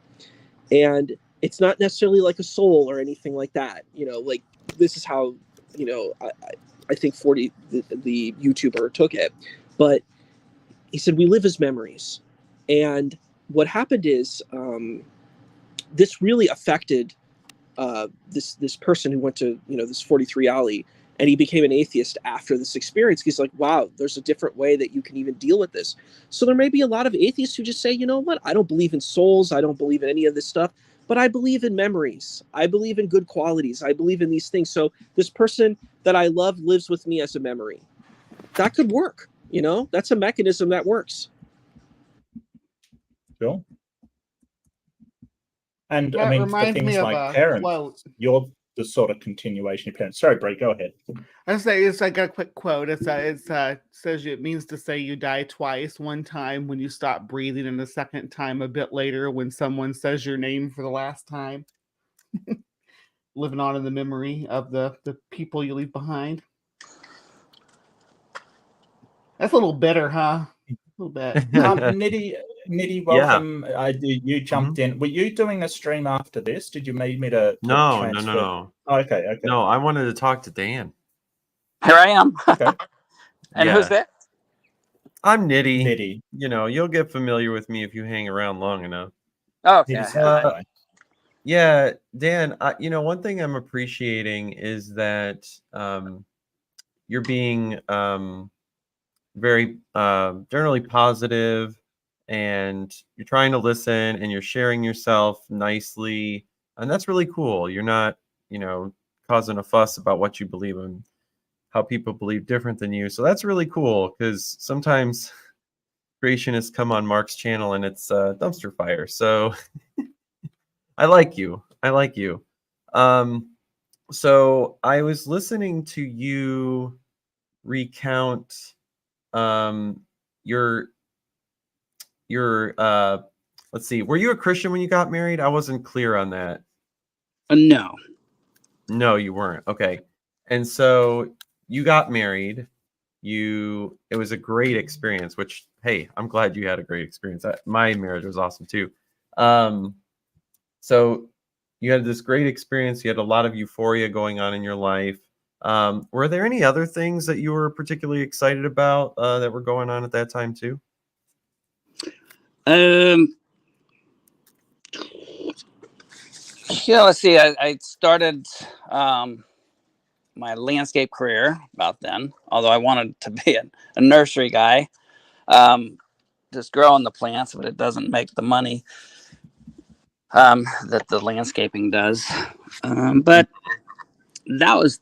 And it's not necessarily like a soul or anything like that. Like this is how, I think 40, the YouTuber took it. But he said, we live as memories. And what happened is this really affected this person who went to, this 43 Alley, and he became an atheist after this experience. He's like, wow, there's a different way that you can even deal with this. So there may be a lot of atheists who just say, you know what, I don't believe in souls. I don't believe in any of this stuff, but I believe in memories. I believe in good qualities. I believe in these things. So this person that I love lives with me as a memory. That could work. That's a mechanism that works. Sure. And That I mean, for reminds things me of like parents, you're the sort of continuation of parents. Sorry, Bree, go ahead. I say it's like a quick quote. It says it means to say you die twice. One time when you stop breathing, and the second time a bit later when someone says your name for the last time. Living on in the memory of the people you leave behind. That's a little bitter, huh? A little bit. Nitty, welcome. You jumped in. Were you doing a stream after this? Did you need me to No. transfer? Oh, okay. No, I wanted to talk to Dan. Here I am. Okay. And Yeah. who's that? I'm Nitty. Nitty. You'll get familiar with me if you hang around long enough. Okay. Nitty's that guy. Yeah, Dan, one thing I'm appreciating is that you're being very generally positive, and you're trying to listen, and you're sharing yourself nicely, and that's really cool. You're not, causing a fuss about what you believe in, how people believe different than you. So that's really cool, because sometimes creationists come on Mark's channel and it's dumpster fire. So I like you. So I was listening to you recount your let's see, were you a Christian when you got married? I wasn't clear on that. No. No, you weren't. Okay. And so you got married. It was a great experience, which, hey, I'm glad you had a great experience. My marriage was awesome too. So you had this great experience. You had a lot of euphoria going on in your life. Were there any other things that you were particularly excited about that were going on at that time too? Yeah, let's see. I started my landscape career about then, although I wanted to be a nursery guy. just growing the plants, but it doesn't make the money that the landscaping does. But that would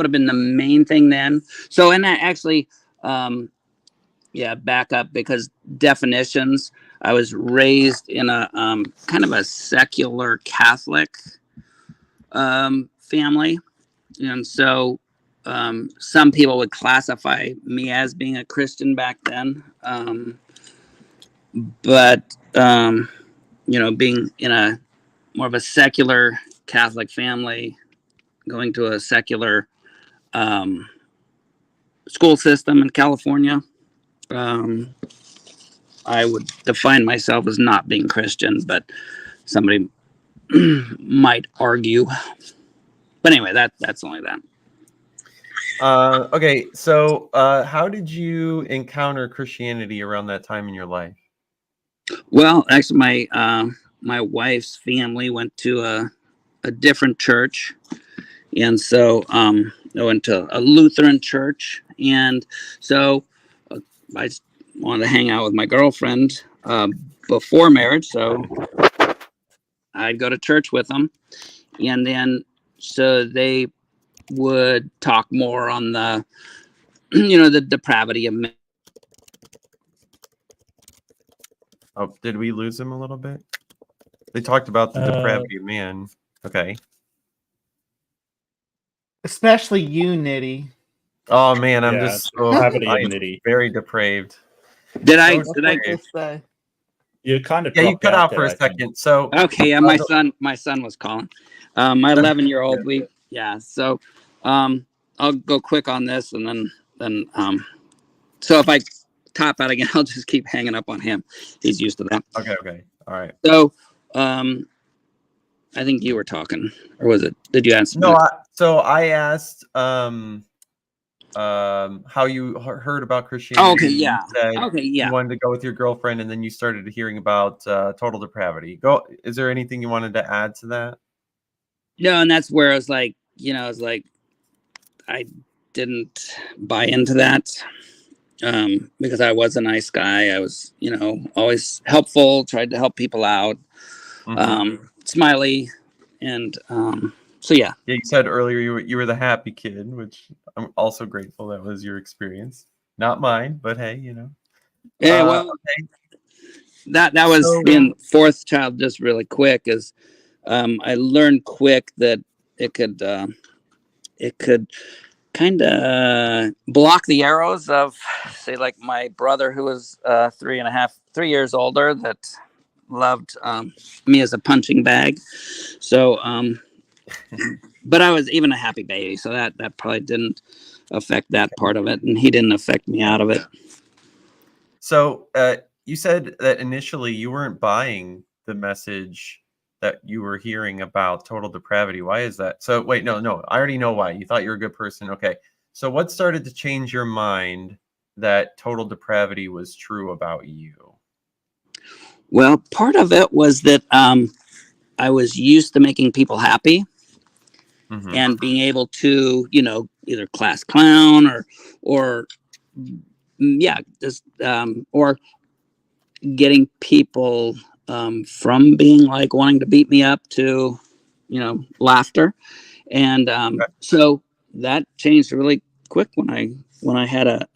have been the main thing then. So, and that actually, back up, because definitions, I was raised in a kind of a secular Catholic family. And so some people would classify me as being a Christian back then. But, being in a more of a secular Catholic family, going to a secular school system in California, I would define myself as not being Christian, but somebody might argue. But anyway, that's only that. Okay, so how did you encounter Christianity around that time in your life? Well, actually, my wife's family went to a different church, and so I went to a Lutheran church, and so I just wanted to hang out with my girlfriend before marriage, so I'd go to church with them, and then so they would talk more on the the depravity of men. Oh, did we lose him a little bit? They talked about the depravity of man. Okay. Especially you, Nitty. Oh man, I'm Yeah, just depravity of I'm Nitty. very depraved. Did I You kind of Yeah, you dropped cut out there, for a I think. second. So Okay, yeah, my son was calling. My 11-year-old. So I'll go quick on this, and then so if I top out again, I'll just keep hanging up on him. He's used to that. okay. All right. So I think you were talking, or was it? Did you answer? No, I asked how you heard about Christianity. Oh, okay, yeah. You wanted to go with your girlfriend, and then you started hearing about total depravity. Is there anything you wanted to add to that? No, and that's where I was like, I didn't buy into that because I was a nice guy. I was, always helpful, tried to help people out, smiley, and so yeah. Yeah, you said earlier you were the happy kid, which I'm also grateful that was your experience, not mine. But hey, Yeah, well, okay. that was being fourth child. Just really quick is, I learned quick that it could kind of block the arrows of, say, like my brother, who was 3 years older, that loved me as a punching bag. So but I was even a happy baby, so that probably didn't affect that part of it, and he didn't affect me out of it. So you said that initially you weren't buying the message that you were hearing about total depravity. Why is that? So wait, no, I already know why. You thought you were a good person. Okay. So what started to change your mind that total depravity was true about you? Well, part of it was that I was used to making people happy. Mm-hmm. And being able to, either class clown or getting people from being like wanting to beat me up to, laughter. And so that changed really quick when I had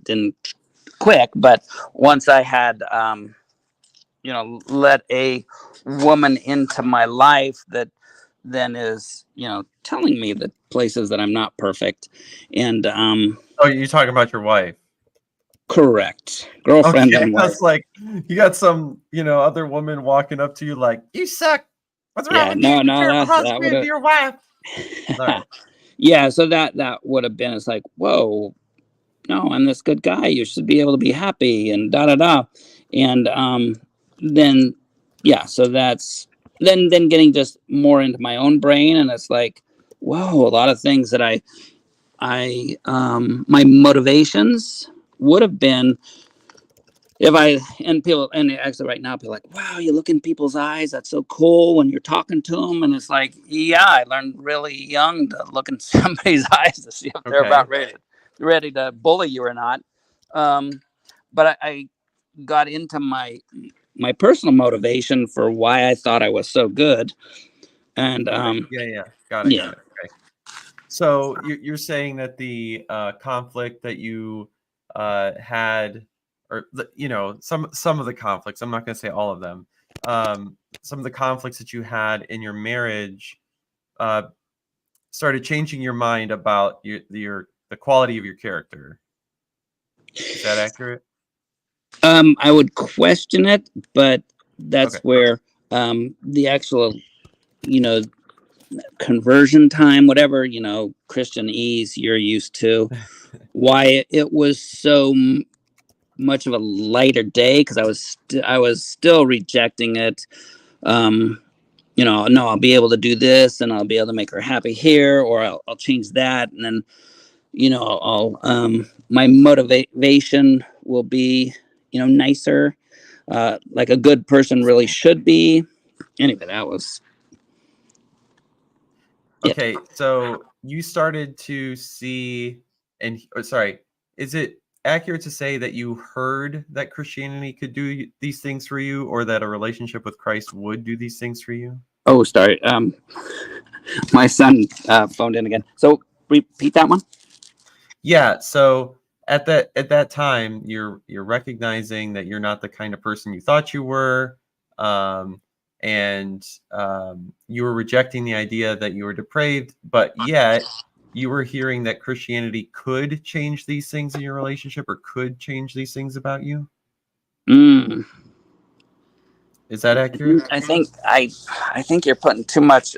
didn't quick, but once I had, let a woman into my life that then is, telling me the places that I'm not perfect. And oh, you're talking about your wife? Correct. Girlfriend. Okay, that's like you got some, other woman walking up to you like, you suck. What's wrong with you? Your husband, your wife. Right. Yeah, so that would have been, it's like, whoa, no, I'm this good guy. You should be able to be happy and da. And then so that's then getting just more into my own brain, and it's like, whoa, a lot of things that I my motivations would have been if and actually right now people are like, wow, you look in people's eyes, that's so cool when you're talking to them. And it's like, yeah, I learned really young to look in somebody's eyes to see if they're about ready to bully you or not. But I got into my personal motivation for why I thought I was so good. And Yeah. Got it. yeah. Okay. So you're saying that the conflict that you had, or some of the conflicts. I'm not going to say all of them. Some of the conflicts that you had in your marriage started changing your mind about the quality of your character. Is that accurate? I would question it, but that's Okay. where the actual, conversion time, whatever, Christianese you're used to, why it was so much of a lighter day, because I was still rejecting it. No, I'll be able to do this, and I'll be able to make her happy here, or I'll change that, and then I'll my motivation will be nicer, like a good person really should be. Anyway, that was it. Okay, so you started to see, sorry, is it accurate to say that you heard that Christianity could do these things for you, or that a relationship with Christ would do these things for you? Oh, sorry. My son phoned in again. So repeat that one. Yeah. So at that time, you're recognizing that you're not the kind of person you thought you were, and you were rejecting the idea that you were depraved, but yet you were hearing that Christianity could change these things in your relationship, or could change these things about you. Is that accurate? I think you're putting too much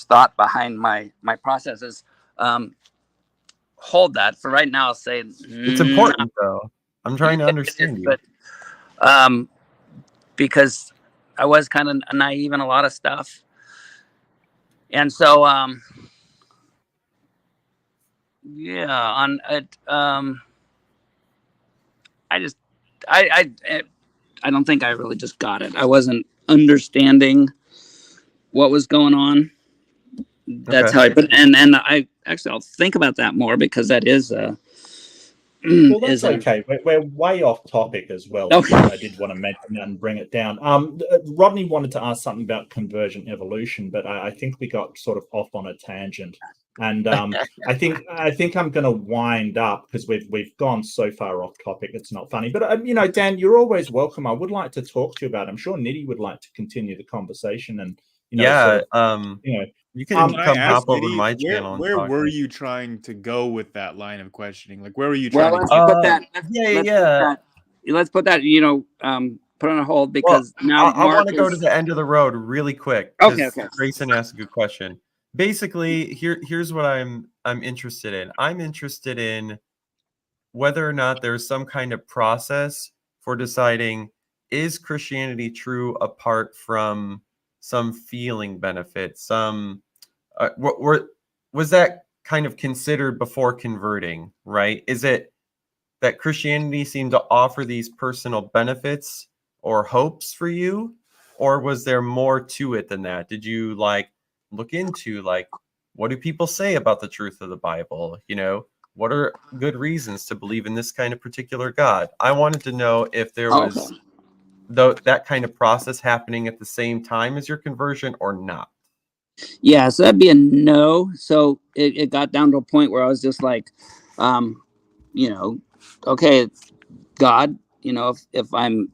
thought behind my processes. Hold that for right now. I'll say It's important though. I'm trying to understand you. But because I was kind of naive in a lot of stuff, and so yeah, on it, I don't think I really just got it. I wasn't understanding what was going on. That's Okay. how I put it. And I'll think about that more, because that is Well, that's okay. We're way off topic as well. Okay. I did want to mention that and bring it down. Rodney wanted to ask something about conversion evolution, but I think we got sort of off on a tangent. And I think I'm going to wind up, because we've gone so far off topic. It's not funny. But Dan, you're always welcome. I would like to talk to you about it. I'm sure Nitty would like to continue the conversation, and you can come hop over Nitty, my channel. Where were you trying to go with that line of questioning? Like, where were you Well, trying let's to put that. Let's put that. Put on hold, because now I want to go to the end of the road really quick. Okay. Grayson asked a good question. Basically, here's what I'm interested in. I'm interested in whether or not there's some kind of process for deciding, is Christianity true apart from some feeling benefit? Some was that kind of considered before converting, right? Is it that Christianity seemed to offer these personal benefits or hopes for you, or was there more to it than that? Did you look into what do people say about the truth of the Bible? What are good reasons to believe in this kind of particular God? I wanted to know if there was that kind of process happening at the same time as your conversion or not. Yeah, so that'd be a no. So it got down to a point where I was just like, okay, God, if I'm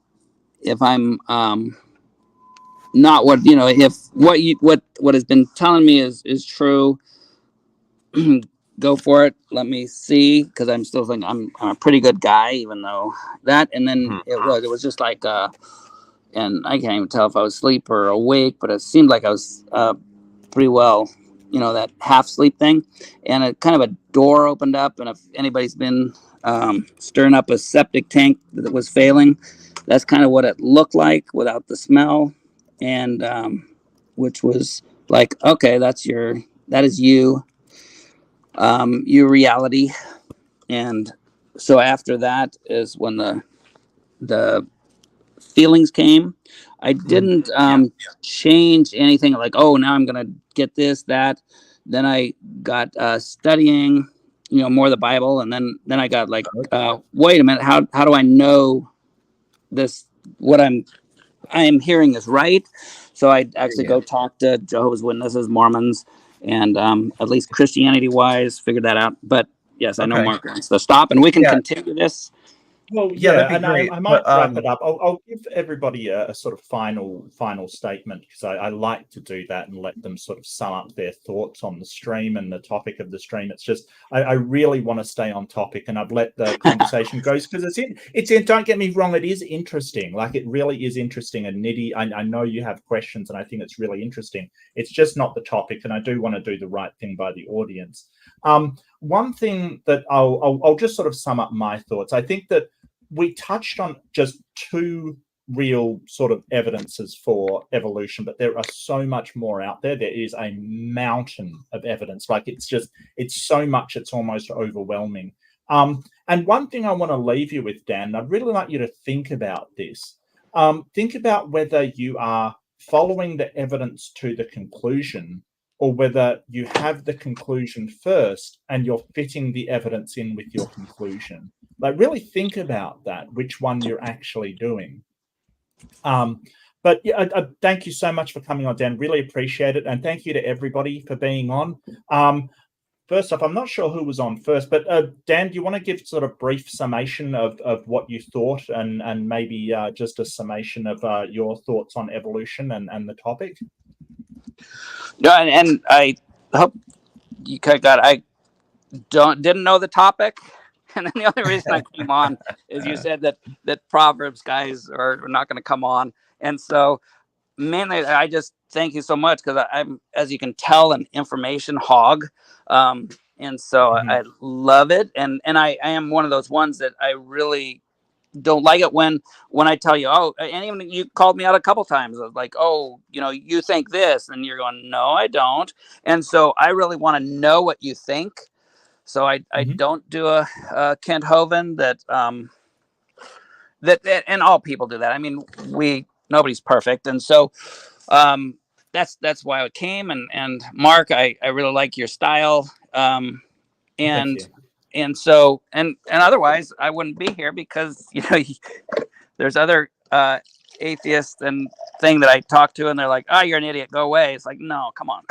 not what if what has been telling me is true, go for it. Let me see, because I'm still thinking I'm a pretty good guy, even though that. And then it was just like and I can't even tell if I was asleep or awake, but it seemed like I was pretty well, that half sleep thing. And it kind of a door opened up, and if anybody's been stirring up a septic tank that was failing, that's kind of what it looked like without the smell. And which was like, okay, that is you, your reality. And so after that is when the feelings came. I didn't change anything, like, oh, now I'm gonna get this, that. Then I got studying, more of the Bible, and then I got like, wait a minute, how do I know this? What I am hearing is right. So I actually go talk to Jehovah's Witnesses, Mormons, and at least Christianity wise, figured that out. But yes, I know Mark wants to stop, and we can continue this. Well, Yeah, that'd be and great, I might but, wrap it up. I'll give everybody a sort of final statement, because I like to do that and let them sort of sum up their thoughts on the stream and the topic of the stream. It's just I really want to stay on topic, and I've let the conversation go because it's in. Don't get me wrong, it is interesting. Like, it really is interesting. And Niddy, I know you have questions, and I think it's really interesting. It's just not the topic, and I do want to do the right thing by the audience. One thing that I'll just sort of sum up my thoughts. I think that we touched on just two real sort of evidences for evolution, but there are so much more out there. There is a mountain of evidence. Like, it's so much, it's almost overwhelming. And one thing I want to leave you with, Dan, I'd really like you to think about this. Think about whether you are following the evidence to the conclusion, or whether you have the conclusion first and you're fitting the evidence in with your conclusion. Like, really think about that, which one you're actually doing. But yeah, I thank you so much for coming on, Dan. Really appreciate it. And thank you to everybody for being on. First off, I'm not sure who was on first, but Dan, do you want to give sort of brief summation of what you thought, and maybe just a summation of your thoughts on evolution and the topic? No, and I hope you got. I didn't know the topic, and then the only reason I came on is you said that Proverbs guys are not going to come on, and so mainly I just thank you so much, because I'm, as you can tell, an information hog, and so I love it, and I am one of those ones that I really don't like it when I tell you, and even you called me out a couple times of like, you think this, and you're going, no, I don't. And so I really want to know what you think. So I don't do a Kent Hovind that and all people do that. I mean, nobody's perfect. And so that's why I came, and Mark, I really like your style. And so, and otherwise I wouldn't be here, because, there's other atheists and thing that I talk to, and they're like, oh, you're an idiot, go away. It's like, no, come on.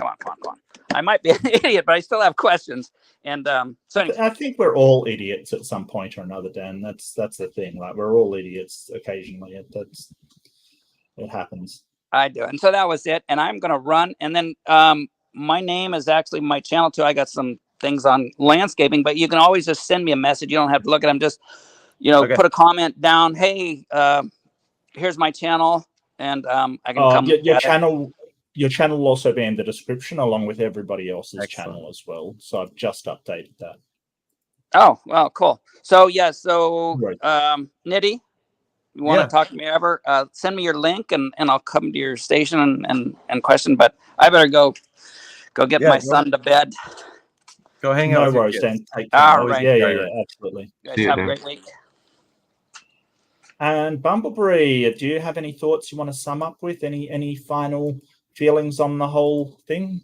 I might be an idiot, but I still have questions. And so anyway. I think we're all idiots at some point or another, Dan. That's the thing. Like, we're all idiots occasionally. It happens. I do. And so that was it. And I'm going to run. And then my name is actually my channel too. I got some things on landscaping, but you can always just send me a message. You don't have to look at them. Just, put a comment down. Hey, here's my channel. And I can come. Your channel will also be in the description, along with everybody else's channel as well. So I've just updated that. Oh, well, cool. So Niddy, you want to talk to me ever? Send me your link, and I'll come to your station and question. But I better go get my son to bed. Go hang out. No worries, Dan. All right. Yeah, absolutely. You guys have a great week. And Bumblebee, do you have any thoughts you want to sum up with? Any final feelings on the whole thing?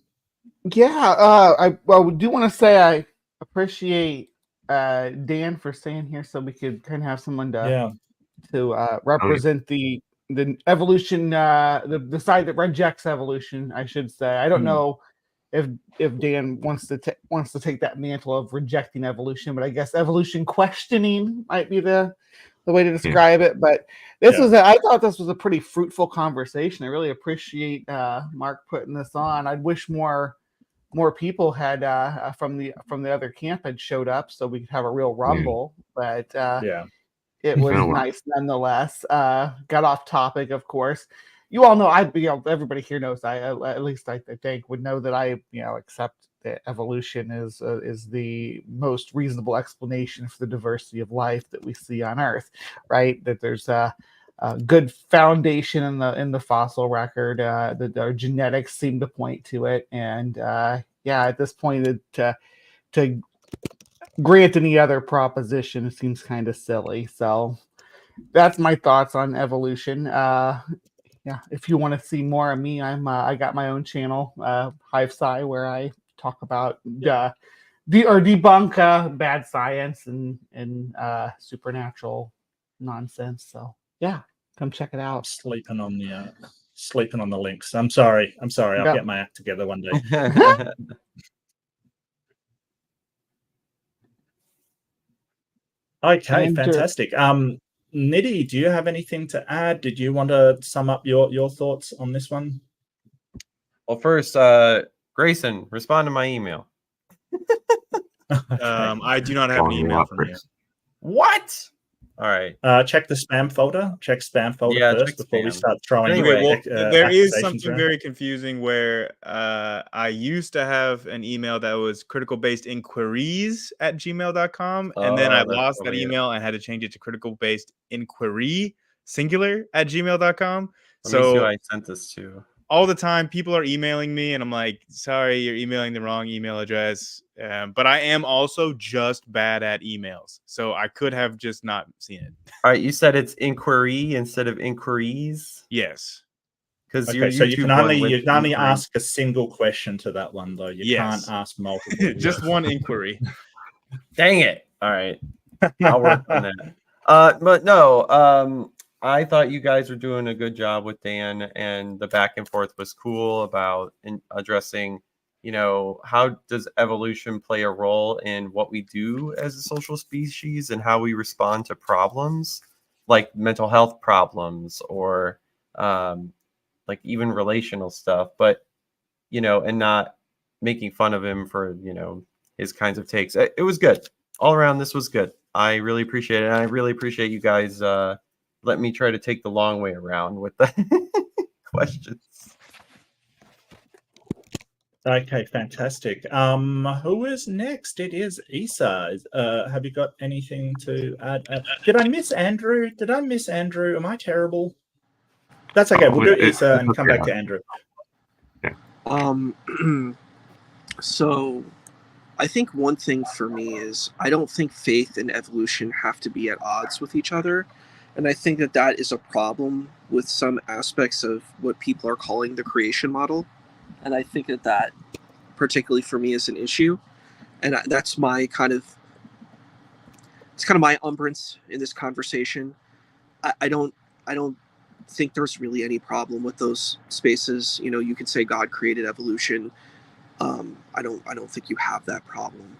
Yeah, I do want to say I appreciate Dan for staying here, so we could kind of have someone to represent the evolution, the side that rejects evolution, I should say. I don't know if Dan wants to take that mantle of rejecting evolution, but I guess evolution questioning might be the way to describe it. But I thought this was a pretty fruitful conversation. I really appreciate Mark putting this on. I'd wish more people had from the other camp had showed up, so we could have a real rumble. But it was nice nonetheless. Got off topic, of course. You all know everybody here knows at least I think would know that I accept that evolution is the most reasonable explanation for the diversity of life that we see on Earth, right? That there's a good foundation in the fossil record, that our genetics seem to point to it, and at this point to grant any other proposition seems kind of silly. So that's my thoughts on evolution. If you want to see more of me, I got my own channel, Hive Sci, where I talk about debunk bad science and supernatural nonsense. So yeah, come check it out. Sleeping on the links. I'm sorry. I'll Yeah. get my act together one day. Okay, And, fantastic. Niddy, do you have anything to add? Did you want to sum up your thoughts on this one? Well, first, Grayson, respond to my email. Okay. I do not have an email from you. What? All right. Check the spam folder. Check spam folder Yeah, first check before we spam. start throwing. Anyway, Okay, well, there is accusations something around. very confusing where I used to have an email that was criticalbasedinquiries@gmail.com, and then I Oh, that's lost that probably it. email and had to change it to criticalbasedinquiry singular@gmail.com. Let me see who So I sent this to. all the time people are emailing me and I'm like, sorry, you're emailing the wrong email address. But I am also just bad at emails, so I could have just not seen it. All right, you said it's inquiry instead of inquiries? Yes. Because Okay, so you can only ask a single question to that one, though. You can't ask multiple. Just one inquiry. Dang it. All right. I'll work on that. But no, I thought you guys were doing a good job with Dan, and the back and forth was cool about addressing, how does evolution play a role in what we do as a social species and how we respond to problems like mental health problems or like even relational stuff, but and not making fun of him for his kinds of takes. It was good all around. This was good. I really appreciate it, and I really appreciate you guys let me try to take the long way around with the questions. Okay, fantastic. Who is next? It is Isa. Have you got anything to add? Did I miss Andrew? Am I terrible? That's okay. We'll do Isa and come back to Andrew. So I think one thing for me is I don't think faith and evolution have to be at odds with each other. And I think that is a problem with some aspects of what people are calling the creation model. And I think that particularly for me is an issue. And that's my it's kind of my umbrance in this conversation. I don't think there's really any problem with those spaces. You could say God created evolution. I don't think you have that problem.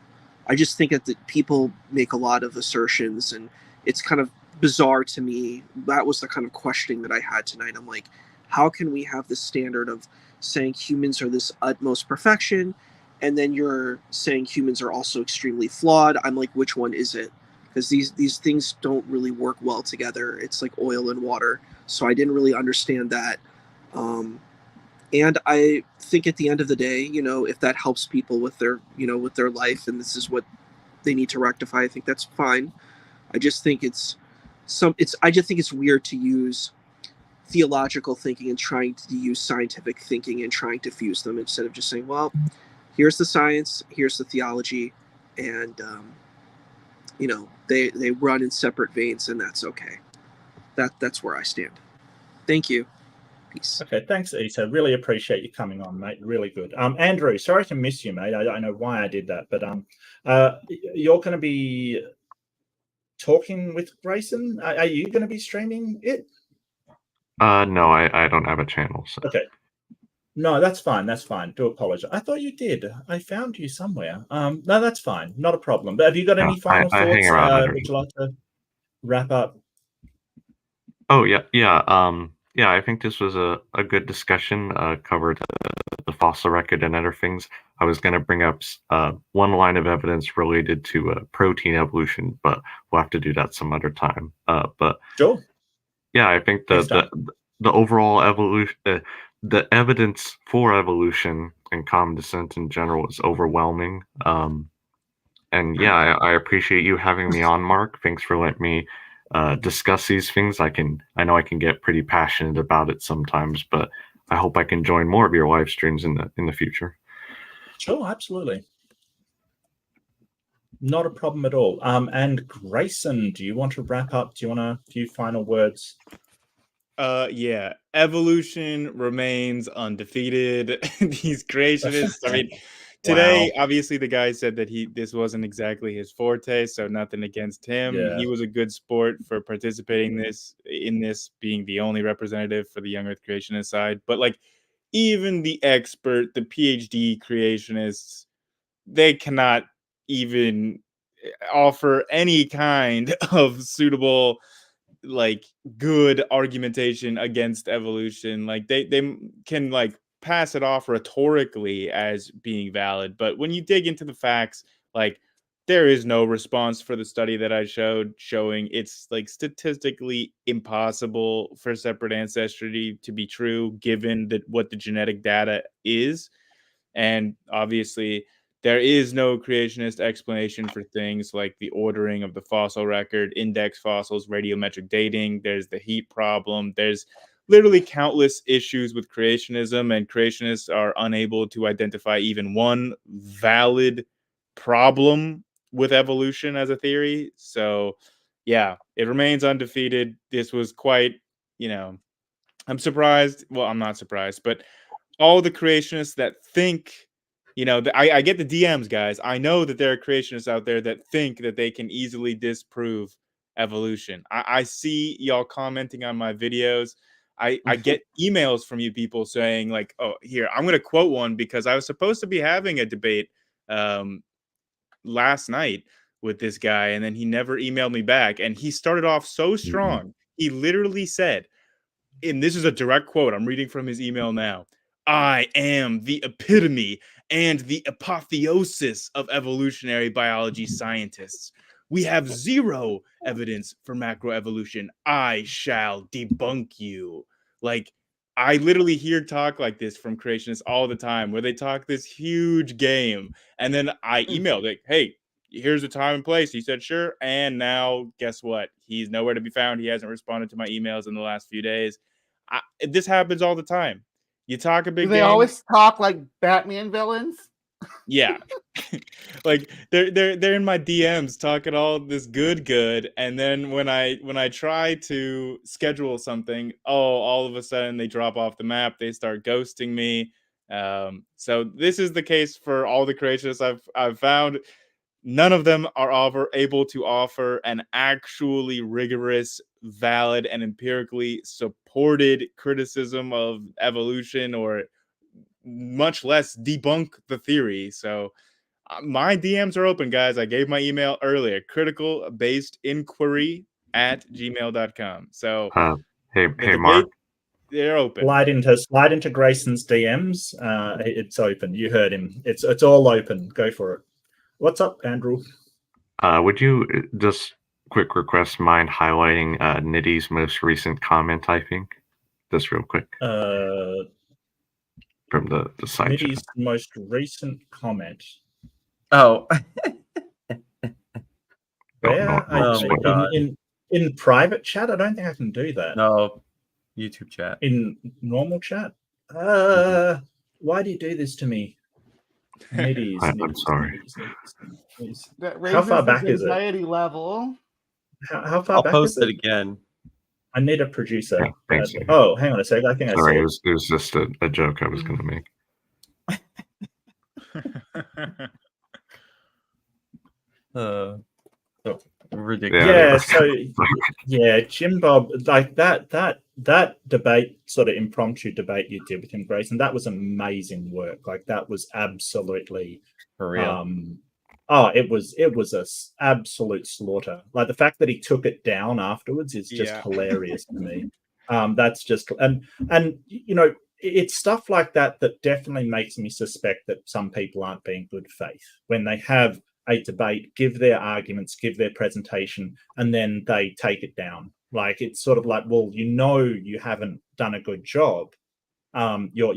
I just think that people make a lot of assertions, and it's kind of bizarre to me. That was the kind of questioning that I had tonight. I'm like, how can we have this standard of saying humans are this utmost perfection, and then you're saying humans are also extremely flawed? I'm like, which one is it? Because these things don't really work well together. It's like oil and water. So I didn't really understand that. And I think at the end of the day, if that helps people with their, with their life, and this is what they need to rectify, I think that's fine. I just think it's weird to use theological thinking and trying to use scientific thinking and trying to fuse them instead of just saying, well, here's the science, here's the theology, and they run in separate veins, and that's okay. That's where I stand. Thank you. Peace. Okay, thanks, Isa. Really appreciate you coming on, mate. Really good. Andrew, sorry to miss you, mate. I don't know why I did that, but you're going to be talking with Grayson. Are you going to be streaming it? No, I don't have a channel. So. Okay. No, that's fine. That's fine. Do apologize. I thought you did. I found you somewhere. No, that's fine. Not a problem. But have you got any final thoughts? Hang around Would you like to wrap up? Oh yeah. I think this was a good discussion. Covered the fossil record and other things. I was going to bring up one line of evidence related to protein evolution, but we'll have to do that some other time. But sure. Yeah, I think the overall evolution, the evidence for evolution and common descent in general is overwhelming. And yeah, I appreciate you having me on, Mark. Thanks for letting me discuss these things. I know I can get pretty passionate about it sometimes, but I hope I can join more of your live streams in the future. Sure, absolutely. Not a problem at all. And Grayson, do you want to wrap up? Do you want a few final words? Yeah, evolution remains undefeated. These creationists, I mean, Today, obviously, the guy said that this wasn't exactly his forte, so nothing against him. Yeah. He was a good sport for participating in this, being the only representative for the young Earth creationist side. But like, even the expert, the PhD creationists, they cannot even offer any kind of suitable, like, good argumentation against evolution. Like they can like pass it off rhetorically as being valid, but when you dig into the facts, like, there is no response for the study that I showed showing it's like statistically impossible for separate ancestry to be true given what the genetic data is. And obviously, there is no creationist explanation for things like the ordering of the fossil record, index fossils, radiometric dating. There's the heat problem. There's literally countless issues with creationism, and creationists are unable to identify even one valid problem with evolution as a theory. So, yeah, it remains undefeated. This was quite, I'm surprised. Well, I'm not surprised, but all the creationists that think, I get the DMs, guys. I know that there are creationists out there that think that they can easily disprove evolution. I see y'all commenting on my videos. I get emails from you people saying like, oh, here, I'm going to quote one because I was supposed to be having a debate last night with this guy, and then he never emailed me back. And he started off so strong. He literally said, and this is a direct quote, I'm reading from his email now, "I am the epitome and the apotheosis of evolutionary biology scientists. We have zero evidence for macroevolution. I shall debunk you." Like, I literally hear talk like this from creationists all the time, where they talk this huge game, and then I emailed like, "Hey, here's the time and place." He said, "Sure." And now, guess what? He's nowhere to be found. He hasn't responded to my emails in the last few days. This happens all the time. You talk a big Do they game. always talk like Batman villains? Yeah. Like they're in my DMs talking all this good, and then when I try to schedule something, all of a sudden they drop off the map. They start ghosting me. So this is the case for all the creationists I've found. None of them are able to offer an actually rigorous, valid, and empirically supported criticism of evolution, or much less debunk the theory. So my DMs are open, guys. I gave my email earlier, criticalbasedinquiry@gmail.com. So Hey, the hey, debate, Mark. they're open. Slide into Grayson's DMs. It's open. You heard him. It's all open. Go for it. What's up, Andrew? Would you just quick request mind highlighting Nitty's most recent comment? I think just real quick from the side Nitty's chat. most recent comment. Oh, Where? Oh my God. In private chat? I don't think I can do that. no, YouTube chat. In normal chat? Why do you do this to me? Nitties. I'm sorry. Nitties. That How raises far back his is it? anxiety level. How far I'll back post is it again. I need a producer. Yeah, thanks. Oh, hang on a sec. I think I Sorry, saw it was just a joke I was going to make. Ridiculous. Yeah, so yeah, Jim Bob, like that debate, sort of impromptu debate you did with him, Grayson, that was amazing work. Like that was absolutely For real. it was absolute slaughter. Like the fact that he took it down afterwards is just hilarious to me. That's just and it's stuff like that that definitely makes me suspect that some people aren't being good faith when they have a debate, give their arguments, give their presentation, and then they take it down. Like it's sort of like, well, you haven't done a good job. Your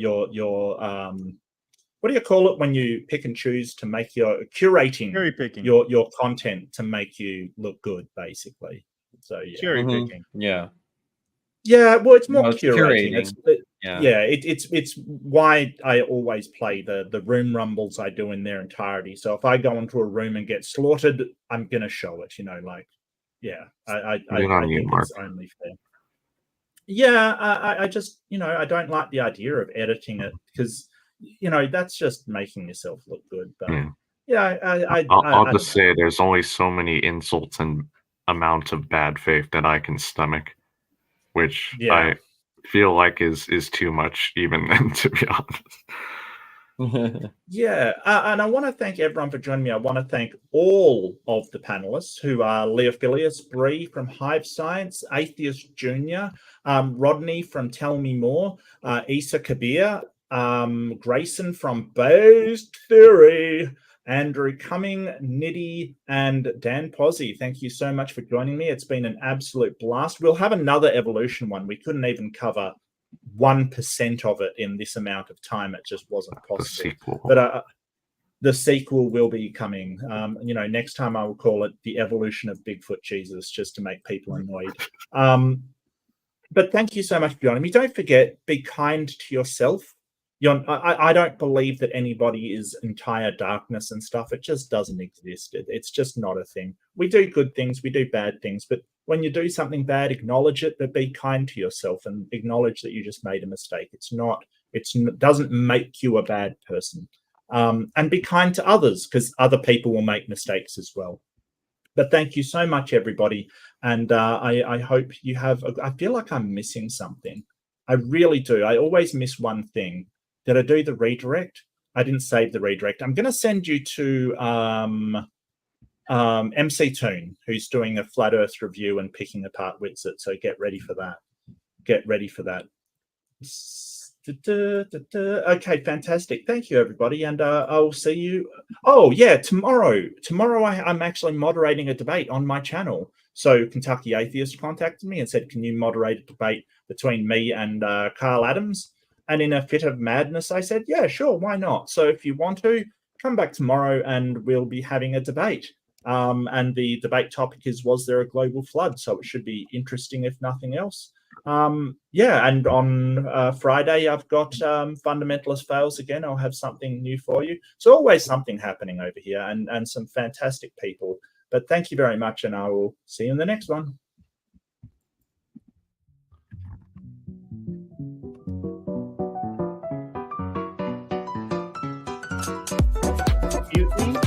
what do you call it when you pick and choose to make your curating Cherry picking. your content to make you look good, basically. So yeah, Cherry picking. Yeah. Yeah, well, it's more it's curating. Yeah. It's why I always play the room rumbles I do in their entirety. So if I go into a room and get slaughtered, I'm gonna show it. I think Mark. it's only fair. Yeah, I just I don't like the idea of editing it because that's just making yourself look good. But Yeah. yeah, I'll I just don't know. say there's only so many insults and amounts of bad faith that I can stomach, which Yeah. I feel like is too much even then, to be honest. Yeah, and I want to thank everyone for joining me. I want to thank all of the panelists who are Leophilius Bree from Hive Science, Atheist Junior, Rodney from Tell Me More, Issa Kabir, Grayson from Based Theory, Andrew Cumming, Niddy, and Dan Pozzi. Thank you so much for joining me. It's been an absolute blast. We'll have another evolution one. We couldn't even cover 1% of it in this amount of time. It just wasn't The possible. sequel. But the sequel will be coming. Next time I will call it The Evolution of Bigfoot Jesus, just to make people annoyed. But thank you so much for joining me. Don't forget, be kind to yourself. I don't believe that anybody is entire darkness and stuff. It just doesn't exist. It's just not a thing. We do good things, we do bad things, but when you do something bad, acknowledge it, but be kind to yourself and acknowledge that you just made a mistake. It doesn't make you a bad person. And be kind to others, because other people will make mistakes as well. But thank you so much, everybody. And I hope you have. I feel like I'm missing something. I really do. I always miss one thing. Did I do the redirect? I didn't save the redirect. I'm going to send you to MC Toon, who's doing a flat Earth review and picking apart Witsit. So get ready for that. Get ready for that. Okay, fantastic. Thank you, everybody, and I'll see you. Oh yeah, tomorrow. Tomorrow I'm actually moderating a debate on my channel. So Kentucky Atheist contacted me and said, "Can you moderate a debate between me and Carl Adams?" And in a fit of madness, I said, "Yeah, sure, why not?" So if you want to, come back tomorrow and we'll be having a debate. And the debate topic is, was there a global flood? So it should be interesting, if nothing else. And on Friday, I've got Fundamentalist Fails again. I'll have something new for you. So always something happening over here and some fantastic people. But thank you very much, and I will see you in the next one. Excuse me.